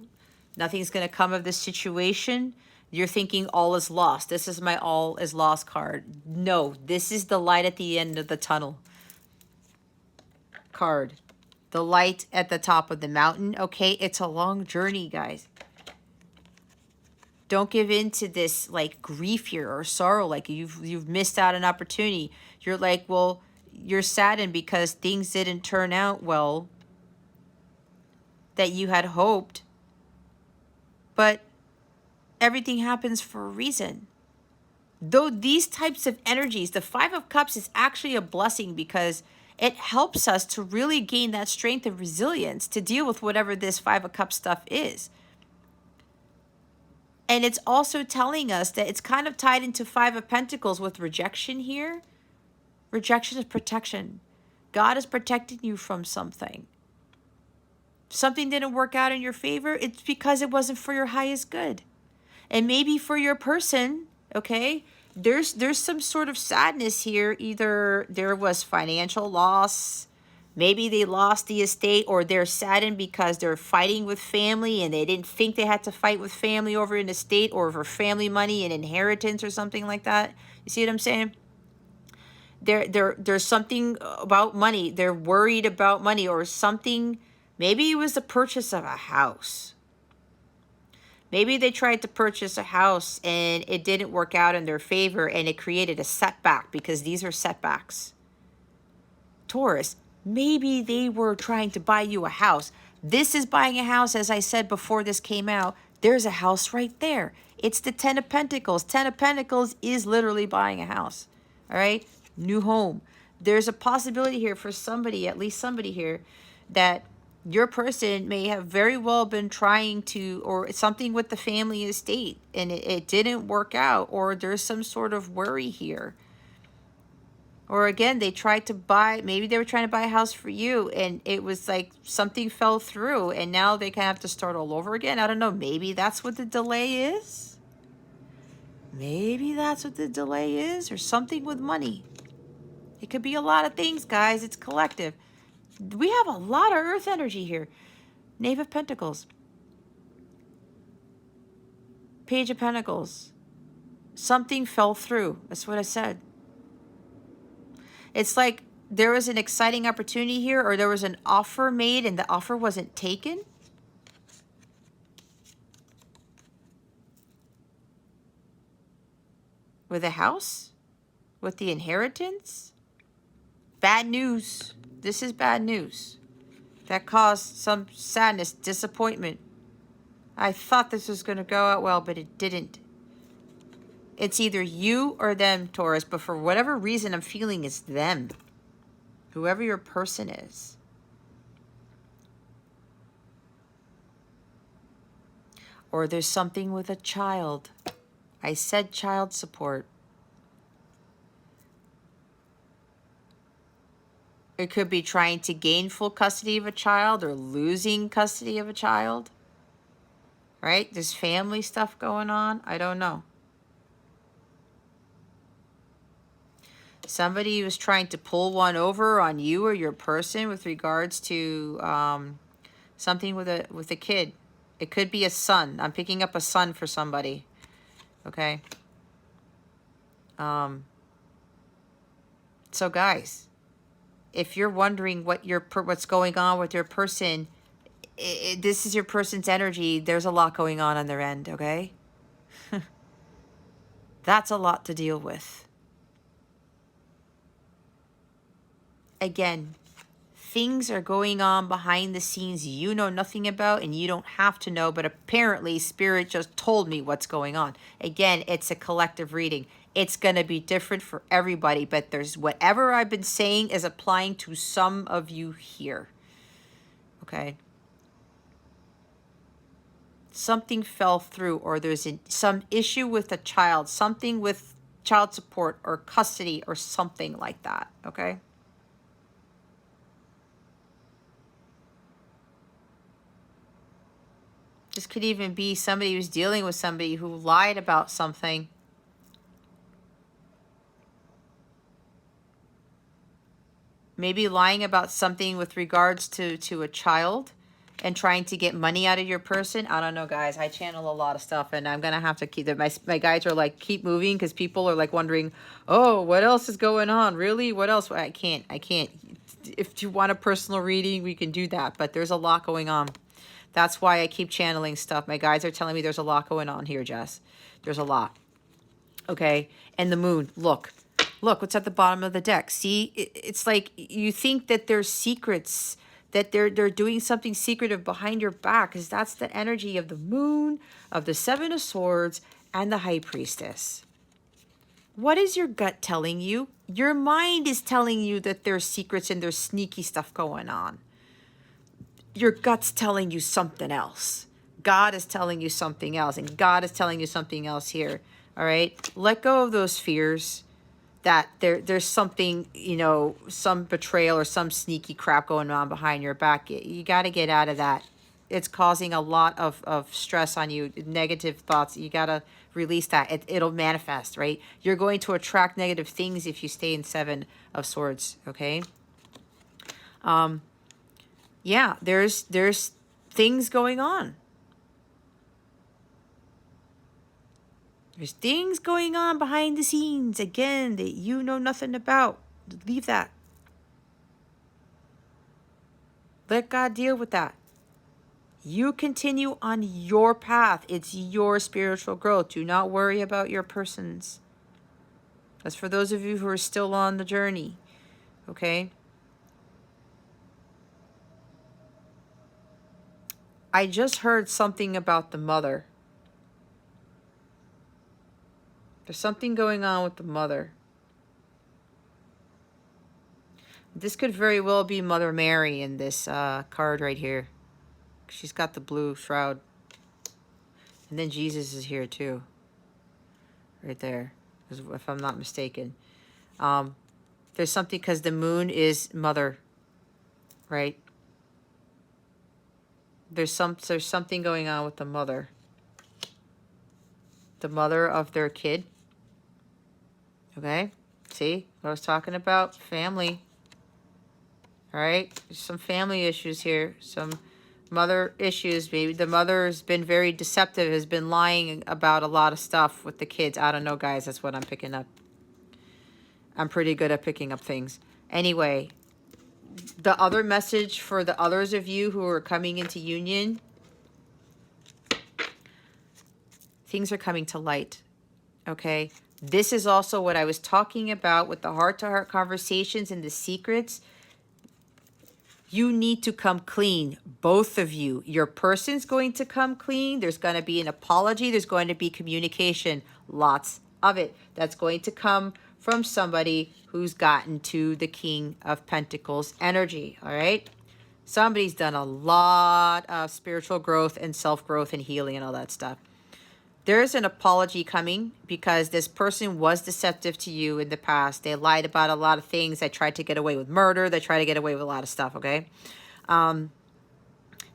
nothing's going to come of this situation. You're thinking all is lost. This is my all is lost card. No, this is the light at the end of the tunnel card. The light at the top of the mountain, okay? It's a long journey, guys. Don't give in to this, like, grief here or sorrow, like you've missed out an opportunity. You're like, well, you're saddened because things didn't turn out well that you had hoped. But everything happens for a reason. Though these types of energies, the Five of Cups is actually a blessing, because it helps us to really gain that strength and resilience to deal with whatever this Five of Cups stuff is. And it's also telling us that it's kind of tied into Five of Pentacles with rejection here. Rejection is protection. God is protecting you from something. Something didn't work out in your favor. It's because it wasn't for your highest good. And maybe for your person, okay, there's some sort of sadness here. Either there was financial loss, maybe they lost the estate, or they're saddened because they're fighting with family and they didn't think they had to fight with family over an estate or over family money and inheritance or something like that. You see what I'm saying? There's something about money. They're worried about money or something. Maybe it was the purchase of a house. Maybe they tried to purchase a house and it didn't work out in their favor and it created a setback, because these are setbacks. Taurus, maybe they were trying to buy you a house. This is buying a house, as I said before this came out. There's a house right there. It's the Ten of Pentacles. Ten of Pentacles is literally buying a house. All right? New home. There's a possibility here for somebody, at least somebody here, that your person may have very well been trying to, or something with the family estate, and it didn't work out, or there's some sort of worry here. Or again, they tried to buy, maybe they were trying to buy a house for you, and it was like something fell through, and now they kind of have to start all over again. I don't know. Maybe that's what the delay is. Maybe that's what the delay is, or something with money. It could be a lot of things, guys. It's collective. We have a lot of earth energy here. Knave of Pentacles. Page of Pentacles. Something fell through. That's what I said. It's like there was an exciting opportunity here, or there was an offer made and the offer wasn't taken. With a house? With the inheritance? Bad news. This is bad news. That caused some sadness, disappointment. I thought this was going to go out well, but it didn't. It's either you or them, Taurus, but for whatever reason, I'm feeling it's them. Whoever your person is. Or there's something with a child. I said child support. It could be trying to gain full custody of a child or losing custody of a child. Right? There's family stuff going on. I don't know. Somebody was trying to pull one over on you or your person with regards to something with a kid. It could be a son. I'm picking up a son for somebody. Okay. So guys, if you're wondering what's going on with your person, this is your person's energy. There's a lot going on their end, okay? That's a lot to deal with. Again, things are going on behind the scenes you know nothing about, and you don't have to know, but apparently Spirit just told me what's going on. Again, it's a collective reading. It's going to be different for everybody, but there's whatever I've been saying is applying to some of you here. Okay? Something fell through, or there's some issue with a child, something with child support or custody or something like that. Okay? This could even be somebody who's dealing with somebody who lied about something. Maybe lying about something with regards to a child and trying to get money out of your person. I don't know, guys. I channel a lot of stuff, and I'm going to have to keep that. My guides are like, keep moving, because people are like wondering, oh, what else is going on? Really? What else? I can't. If you want a personal reading, we can do that, but there's a lot going on. That's why I keep channeling stuff. My guides are telling me there's a lot going on here, Jess. There's a lot. Okay? And the moon. Look what's at the bottom of the deck. See? It's like you think that there's secrets, that they're doing something secretive behind your back, because that's the energy of the moon, of the Seven of Swords, and the High Priestess. What is your gut telling you? Your mind is telling you that there's secrets and there's sneaky stuff going on. Your gut's telling you something else. God is telling you something else, and God is telling you something else here. All right? Let go of those fears that there's something, you know, some betrayal or some sneaky crap going on behind your back. You got to get out of that. It's causing a lot of stress on you, negative thoughts. You got to release that. It'll manifest, right? You're going to attract negative things if you stay in Seven of Swords, okay? Yeah, there's things going on. There's things going on behind the scenes, again, that you know nothing about. Leave that. Let God deal with that. You continue on your path. It's your spiritual growth. Do not worry about your persons. That's for those of you who are still on the journey, okay? I just heard something about the mother. There's something going on with the mother. This could very well be Mother Mary in this card right here. She's got the blue shroud. And then Jesus is here too. Right there, if I'm not mistaken. There's something, because the moon is mother, right? There's something going on with the mother. The mother of their kid. Okay? See what I was talking about? Family. All right? There's some family issues here. Some mother issues. Maybe the mother has been very deceptive, has been lying about a lot of stuff with the kids. I don't know, guys. That's what I'm picking up. I'm pretty good at picking up things. Anyway, the other message for the others of you who are coming into union, things are coming to light, okay? This is also what I was talking about with the heart-to-heart conversations and the secrets. You need to come clean, both of you. Your person's going to come clean. There's going to be an apology. There's going to be communication, lots of it. That's going to come from somebody who's gotten to the King of Pentacles energy, all right? Somebody's done a lot of spiritual growth and self-growth and healing and all that stuff. There's an apology coming because this person was deceptive to you in the past. They lied about a lot of things. They tried to get away with murder. They tried to get away with a lot of stuff, okay?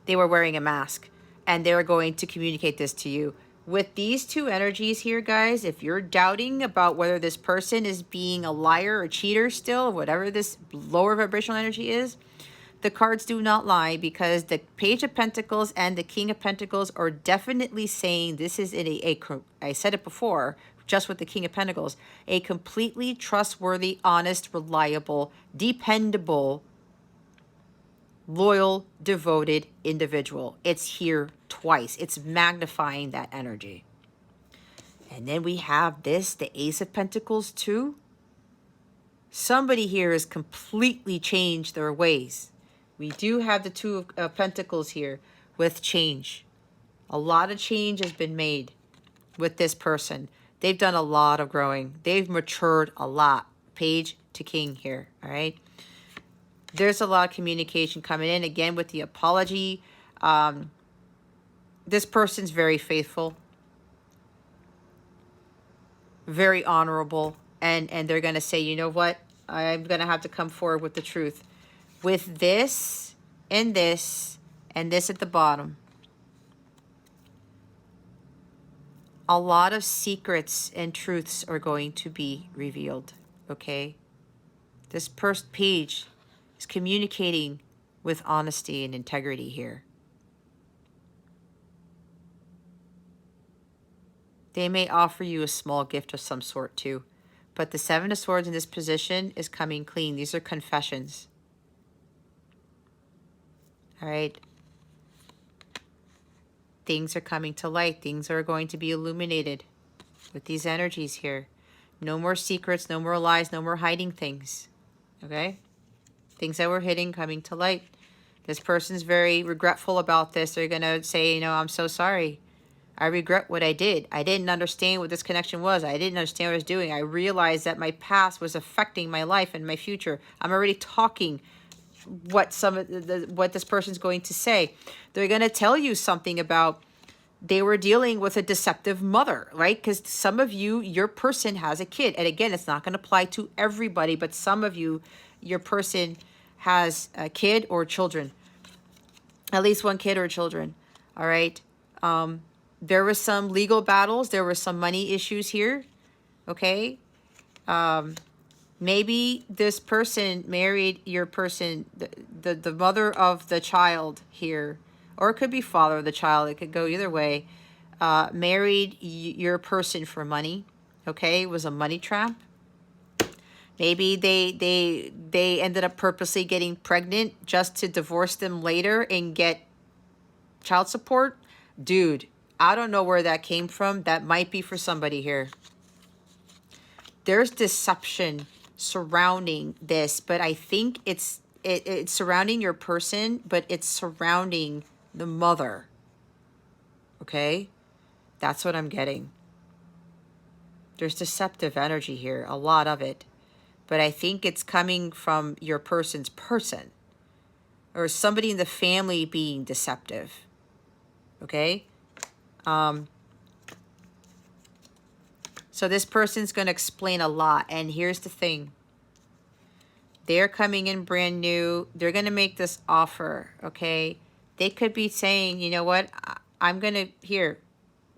They were wearing a mask, and they were going to communicate this to you. With these two energies here, guys, if you're doubting about whether this person is being a liar or cheater still, whatever this lower vibrational energy is, the cards do not lie, because the Page of Pentacles and the King of Pentacles are definitely saying this is I said it before, just with the King of Pentacles, a completely trustworthy, honest, reliable, dependable, loyal, devoted individual. It's here twice. It's magnifying that energy. And then we have this, the Ace of Pentacles too. Somebody here has completely changed their ways. We do have the Two of Pentacles here with change. A lot of change has been made with this person. They've done a lot of growing. They've matured a lot. Page to King here, all right? There's a lot of communication coming in. Again, with the apology. This person's very faithful. Very honorable. And they're going to say, you know what? I'm going to have to come forward with the truth. With this and this and this at the bottom, a lot of secrets and truths are going to be revealed, okay? This first page is communicating with honesty and integrity here. They may offer you a small gift of some sort too, but the Seven of Swords in this position is coming clean. These are confessions. All right. Things are coming to light. Things are going to be illuminated with these energies here. No more secrets, no more lies, no more hiding things. Okay? Things that were hidden coming to light. This person's very regretful about this. They're going to say, you know, I'm so sorry. I regret what I did. I didn't understand what this connection was. I didn't understand what I was doing. I realized that my past was affecting my life and my future. I'm already talking what this person's going to say. They're going to tell you something about they were dealing with a deceptive mother, right? Because some of you, your person has a kid. And again, it's not going to apply to everybody, but some of you, your person has a kid or children, at least one kid or children. All right. There were some legal battles. There were some money issues here. Okay. Maybe this person married your person, the mother of the child here, or it could be father of the child. It could go either way. Married your person for money. Okay, it was a money trap. Maybe they ended up purposely getting pregnant just to divorce them later and get child support. Dude, I don't know where that came from. That might be for somebody here. There's deception surrounding this, but I think it's surrounding your person, but it's surrounding the mother. Okay? That's what I'm getting. There's deceptive energy here, a lot of it. But I think it's coming from your person's person, or somebody in the family being deceptive. Okay? So this person's going to explain a lot. And here's the thing. They're coming in brand new. They're going to make this offer, okay? They could be saying, you know what? I'm going to, here,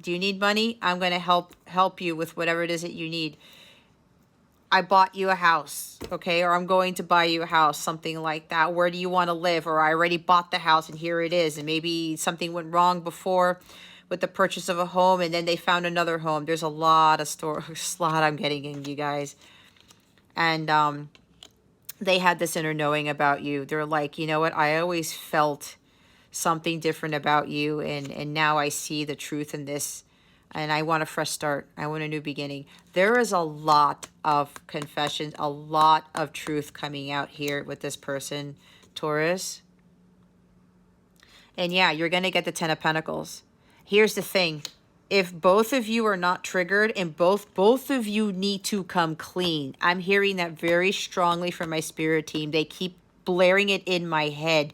do you need money? I'm going to help you with whatever it is that you need. I bought you a house, okay? Or I'm going to buy you a house, something like that. Where do you want to live? Or I already bought the house and here it is. And maybe something went wrong before with the purchase of a home, and then they found another home. There's a lot of stories, a lot I'm getting in, you guys. And they had this inner knowing about you. They're like, you know what? I always felt something different about you, and now I see the truth in this, and I want a fresh start. I want a new beginning. There is a lot of confessions, a lot of truth coming out here with this person, Taurus. And yeah, you're going to get the 10 of Pentacles. Here's the thing. If both of you are not triggered and both of you need to come clean. I'm hearing that very strongly from my spirit team. They keep blaring it in my head.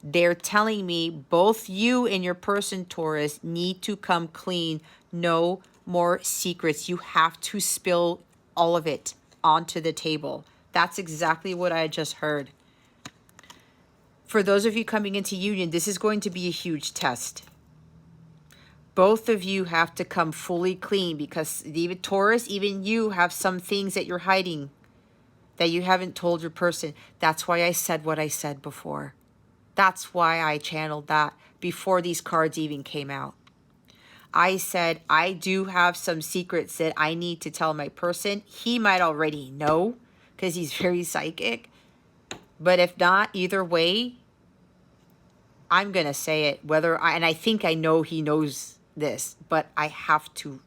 They're telling me both you and your person, Taurus, need to come clean. No more secrets. You have to spill all of it onto the table. That's exactly what I just heard. For those of you coming into union, this is going to be a huge test. Both of you have to come fully clean, because even Taurus, even you have some things that you're hiding that you haven't told your person. That's why I said what I said before. That's why I channeled that before these cards even came out. I said, I do have some secrets that I need to tell my person. He might already know because he's very psychic. But if not, either way, I'm going to say it. And I think I know he knows this, but I have to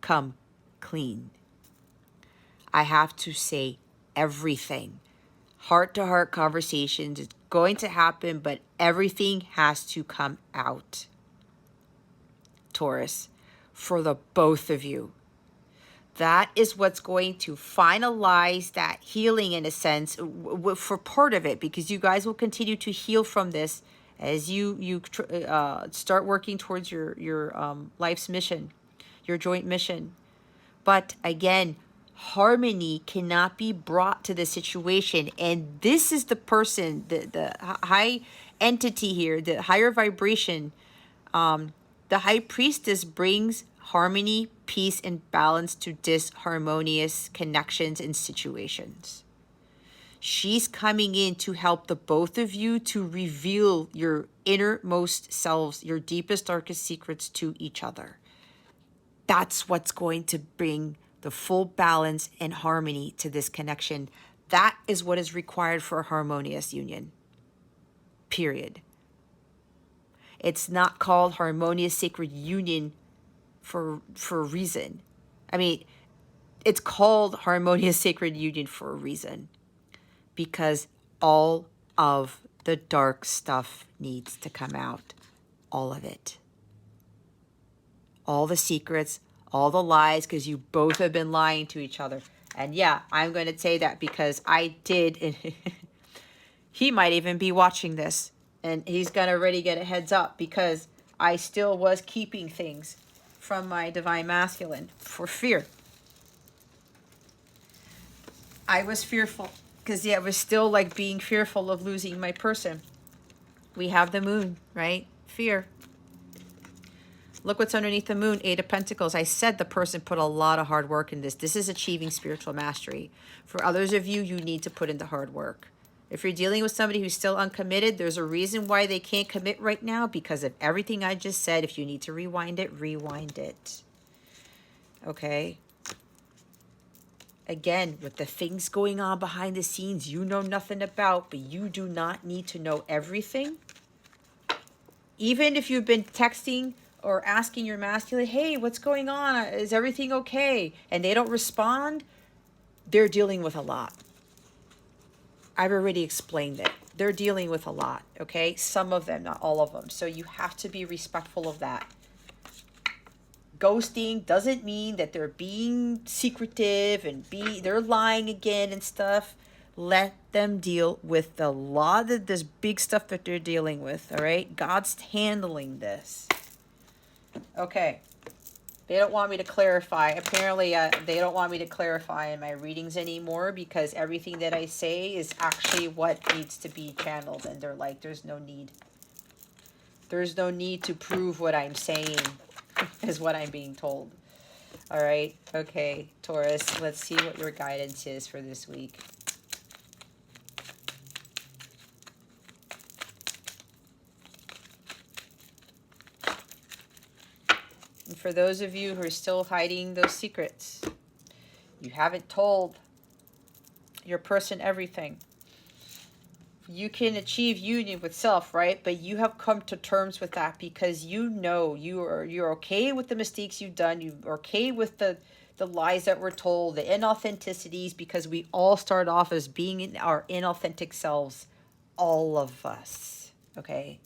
come clean. I have to say everything. Heart-to-heart conversations is going to happen, but everything has to come out, Taurus, for the both of you. That is what's going to finalize that healing, in a sense, for part of it, because you guys will continue to heal from this as you start working towards your life's mission, your joint mission. But again, harmony cannot be brought to the situation. And this is the person, the high entity here, the higher vibration, the high priestess brings harmony, peace, and balance to disharmonious connections and situations. She's coming in to help the both of you to reveal your innermost selves, your deepest, darkest secrets to each other. That's what's going to bring the full balance and harmony to this connection. That is what is required for a harmonious union. Period. It's not called harmonious sacred union for a reason. I mean, it's called harmonious sacred union for a reason. Because all of the dark stuff needs to come out. All of it. All the secrets, all the lies, because you both have been lying to each other. And yeah, I'm going to say that because I did. And he might even be watching this. And he's going to already get a heads up, because I still was keeping things from my divine masculine for fear. I was fearful because, yeah, I was still like being fearful of losing my person. We have the moon, right? Fear. Look what's underneath the moon, 8 of Pentacles. I said the person put a lot of hard work in this. This is achieving spiritual mastery. For others of you, you need to put in the hard work. If you're dealing with somebody who's still uncommitted, there's a reason why they can't commit right now because of everything I just said. If you need to rewind it, rewind it. Okay? Again, with the things going on behind the scenes you know nothing about, but you do not need to know everything. Even if you've been texting or asking your masculine, hey, what's going on? Is everything okay? And they don't respond, they're dealing with a lot. I've already explained it. They're dealing with a lot, okay? Some of them, not all of them. So you have to be respectful of that. Ghosting doesn't mean that they're being secretive and they're lying again and stuff. Let them deal with the lot of this big stuff that they're dealing with, all right? God's handling this. Okay. They don't want me to clarify. Apparently, they don't want me to clarify in my readings anymore because everything that I say is actually what needs to be channeled. And they're like, there's no need. There's no need to prove what I'm saying is what I'm being told. All right. Okay, Taurus, let's see what your guidance is for this week. And for those of you who are still hiding those secrets, you haven't told your person everything. You can achieve union with self, right? But you have come to terms with that because you know you're okay with the mistakes you've done. You're okay with the lies that were told, the inauthenticities, because we all start off as being in our inauthentic selves, all of us, okay?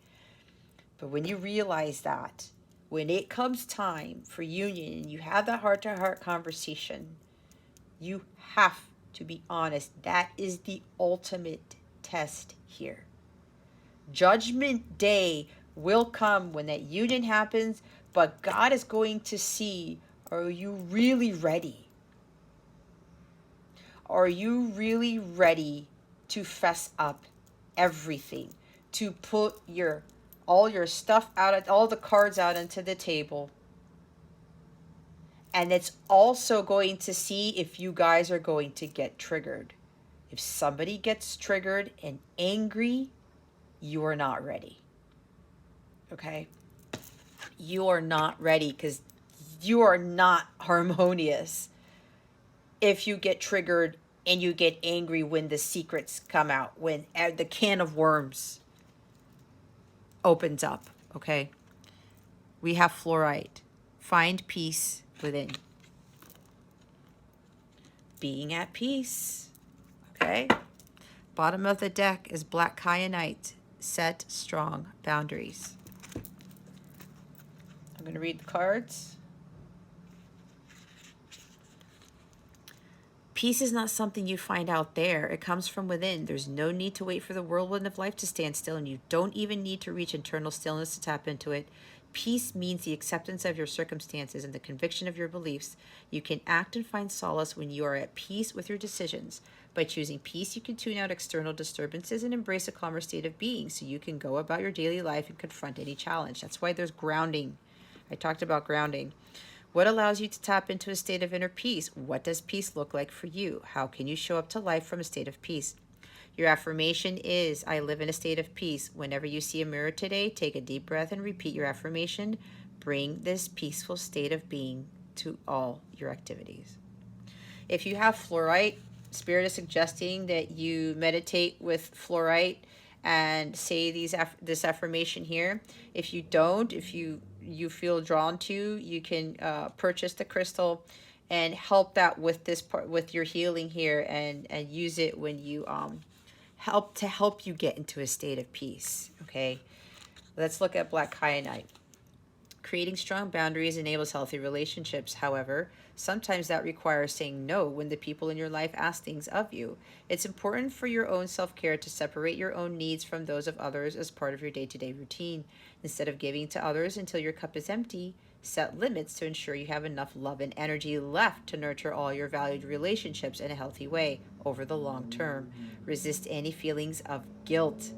But when you realize that, when it comes time for union and you have that heart-to-heart conversation, you have to be honest. That is the ultimate test here. Judgment Day will come when that union happens, but God is going to see, are you really ready? Are you really ready to fess up everything, to put all your stuff out, all the cards out onto the table? And it's also going to see if you guys are going to get triggered. If somebody gets triggered and angry, you are not ready. Okay? You are not ready because you are not harmonious if you get triggered and you get angry when the secrets come out, when the can of worms opens up. Okay? We have fluorite. Find peace within. Being at peace. Okay? Bottom of the deck is black kyanite. Set strong boundaries. I'm going to read the cards. Peace is not something you find out there. It comes from within. There's no need to wait for the whirlwind of life to stand still, and you don't even need to reach internal stillness to tap into it. Peace means the acceptance of your circumstances and the conviction of your beliefs. You can act and find solace when you are at peace with your decisions. By choosing peace, you can tune out external disturbances and embrace a calmer state of being so you can go about your daily life and confront any challenge. That's why there's grounding. I talked about grounding. What allows you to tap into a state of inner peace? What does peace look like for you? How can you show up to life from a state of peace? Your affirmation is, I live in a state of peace. Whenever you see a mirror today, take a deep breath and repeat your affirmation. Bring this peaceful state of being to all your activities. If you have fluorite, Spirit is suggesting that you meditate with fluorite and say this affirmation here. If you don't, if you feel drawn to, you can purchase the crystal and help that with this part, with your healing here, and use it when you help you get into a state of peace. Okay, let's look at black kyanite. Creating strong boundaries enables healthy relationships. However, sometimes that requires saying no when the people in your life ask things of you. It's important for your own self-care to separate your own needs from those of others as part of your day-to-day routine. Instead of giving to others until your cup is empty, set limits to ensure you have enough love and energy left to nurture all your valued relationships in a healthy way over the long term. Resist any feelings of guilt.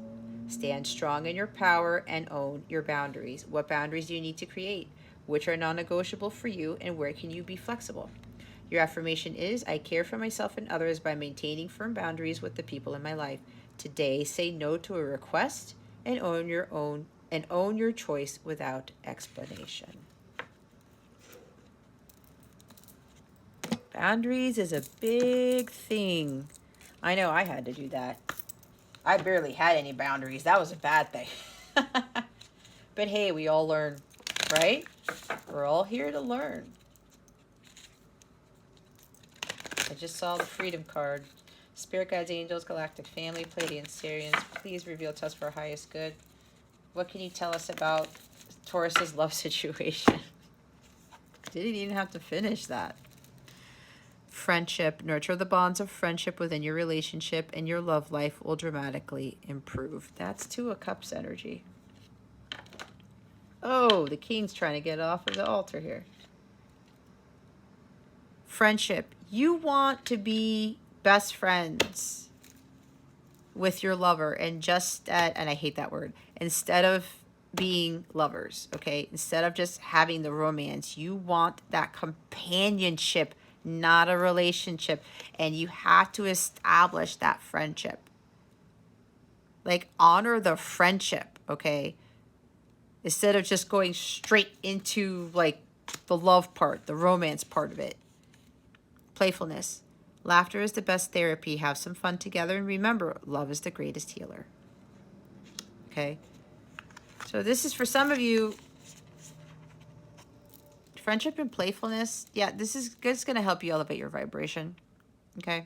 Stand strong in your power and own your boundaries. What boundaries do you need to create? Which are non-negotiable for you, and where can you be flexible? Your affirmation is, I care for myself and others by maintaining firm boundaries with the people in my life. Today, say no to a request and own your choice without explanation. Boundaries is a big thing. I know I had to do that. I barely had any boundaries. That was a bad thing. But hey, we all learn, right? We're all here to learn. I just saw the Freedom card. Spirit guides, angels, galactic family, Pleiadian, Sirians, please reveal to us for our highest good. What can you tell us about Taurus's love situation? Didn't even have to finish that. Friendship. Nurture the bonds of friendship within your relationship, and your love life will dramatically improve. That's Two of Cups energy. Oh, the king's trying to get off of the altar here. Friendship. You want to be best friends with your lover, and and I hate that word, instead of being lovers, okay? Instead of just having the romance, you want that companionship, not a relationship. And you have to establish that friendship. Like, honor the friendship, okay? Instead of just going straight into, like, the love part, the romance part of it. Playfulness. Laughter is the best therapy. Have some fun together. And remember, love is the greatest healer. Okay? So this is for some of you. Friendship and playfulness. Yeah, this is going to help you elevate your vibration. Okay?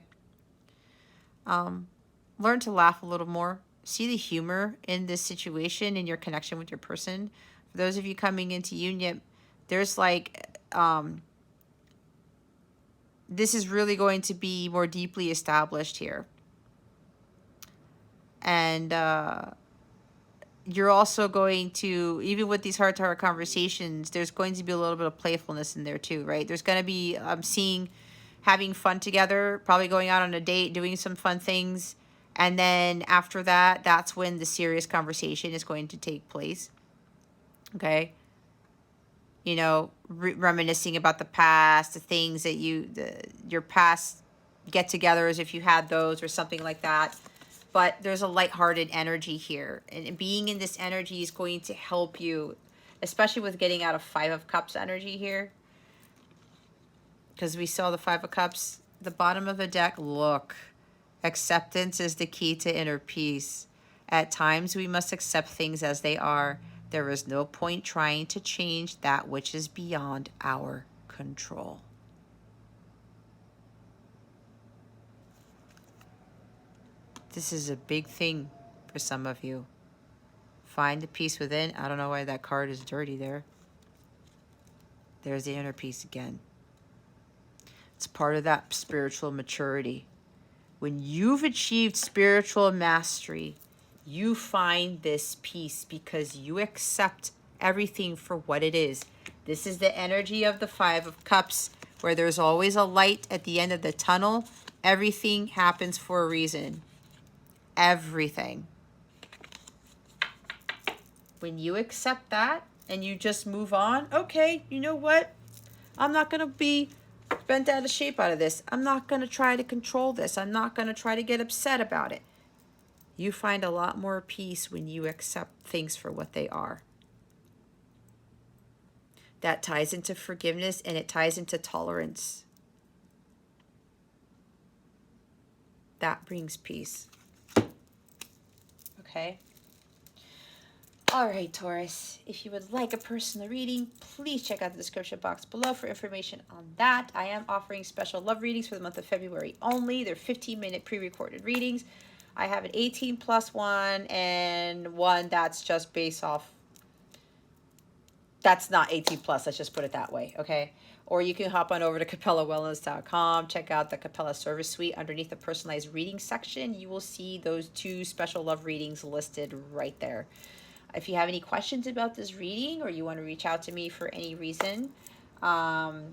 Learn to laugh a little more. See the humor in this situation, in your connection with your person. For those of you coming into union, there's like, this is really going to be more deeply established here. And you're also going to, even with these heart-to-heart conversations, there's going to be a little bit of playfulness in there too, right? There's going to be, I'm seeing having fun together, probably going out on a date, doing some fun things. And then after that, that's when the serious conversation is going to take place. Okay? You know, reminiscing about the past, the things that your past get-togethers, if you had those or something like that. But there's a lighthearted energy here. And being in this energy is going to help you, especially with getting out of Five of Cups energy here. Because we saw the Five of Cups, the bottom of the deck. Look, acceptance is the key to inner peace. At times, we must accept things as they are. There is no point trying to change that which is beyond our control. This is a big thing for some of you. Find the peace within. I don't know why that card is dirty there. There's the inner peace again. It's part of that spiritual maturity. When you've achieved spiritual mastery, you find this peace because you accept everything for what it is. This is the energy of the Five of Cups, where there's always a light at the end of the tunnel. Everything happens for a reason. Everything. When you accept that and you just move on, okay, you know what? I'm not going to be bent out of shape out of this. I'm not going to try to control this. I'm not going to try to get upset about it. You find a lot more peace when you accept things for what they are. That ties into forgiveness, and it ties into tolerance. That brings peace. Okay? All right, Taurus. If you would like a personal reading, please check out the description box below for information on that. I am offering special love readings for the month of February only. They're 15-minute pre-recorded readings. I have an 18+ one and one that's just based off that's not 18 plus. Let's just put it that way, okay? Or you can hop on over to capellawellness.com, check out the Capella Service Suite. Underneath the personalized reading section, you will see those 2 special love readings listed right there. If you have any questions about this reading or you want to reach out to me for any reason, my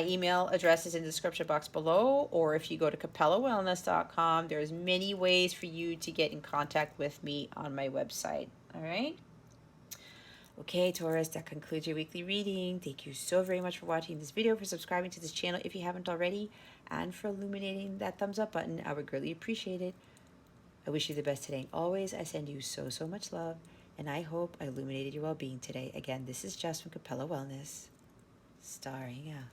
email address is in the description box below, or if you go to capellawellness.com, there's many ways for you to get in contact with me on my website, all right? Okay, Taurus, that concludes your weekly reading. Thank you so very much for watching this video, for subscribing to this channel if you haven't already, and for illuminating that thumbs up button. I would greatly appreciate it. I wish you the best today and always. I send you so, so much love, and I hope I illuminated your well-being today. Again, this is Jess from Capella Wellness, starring out.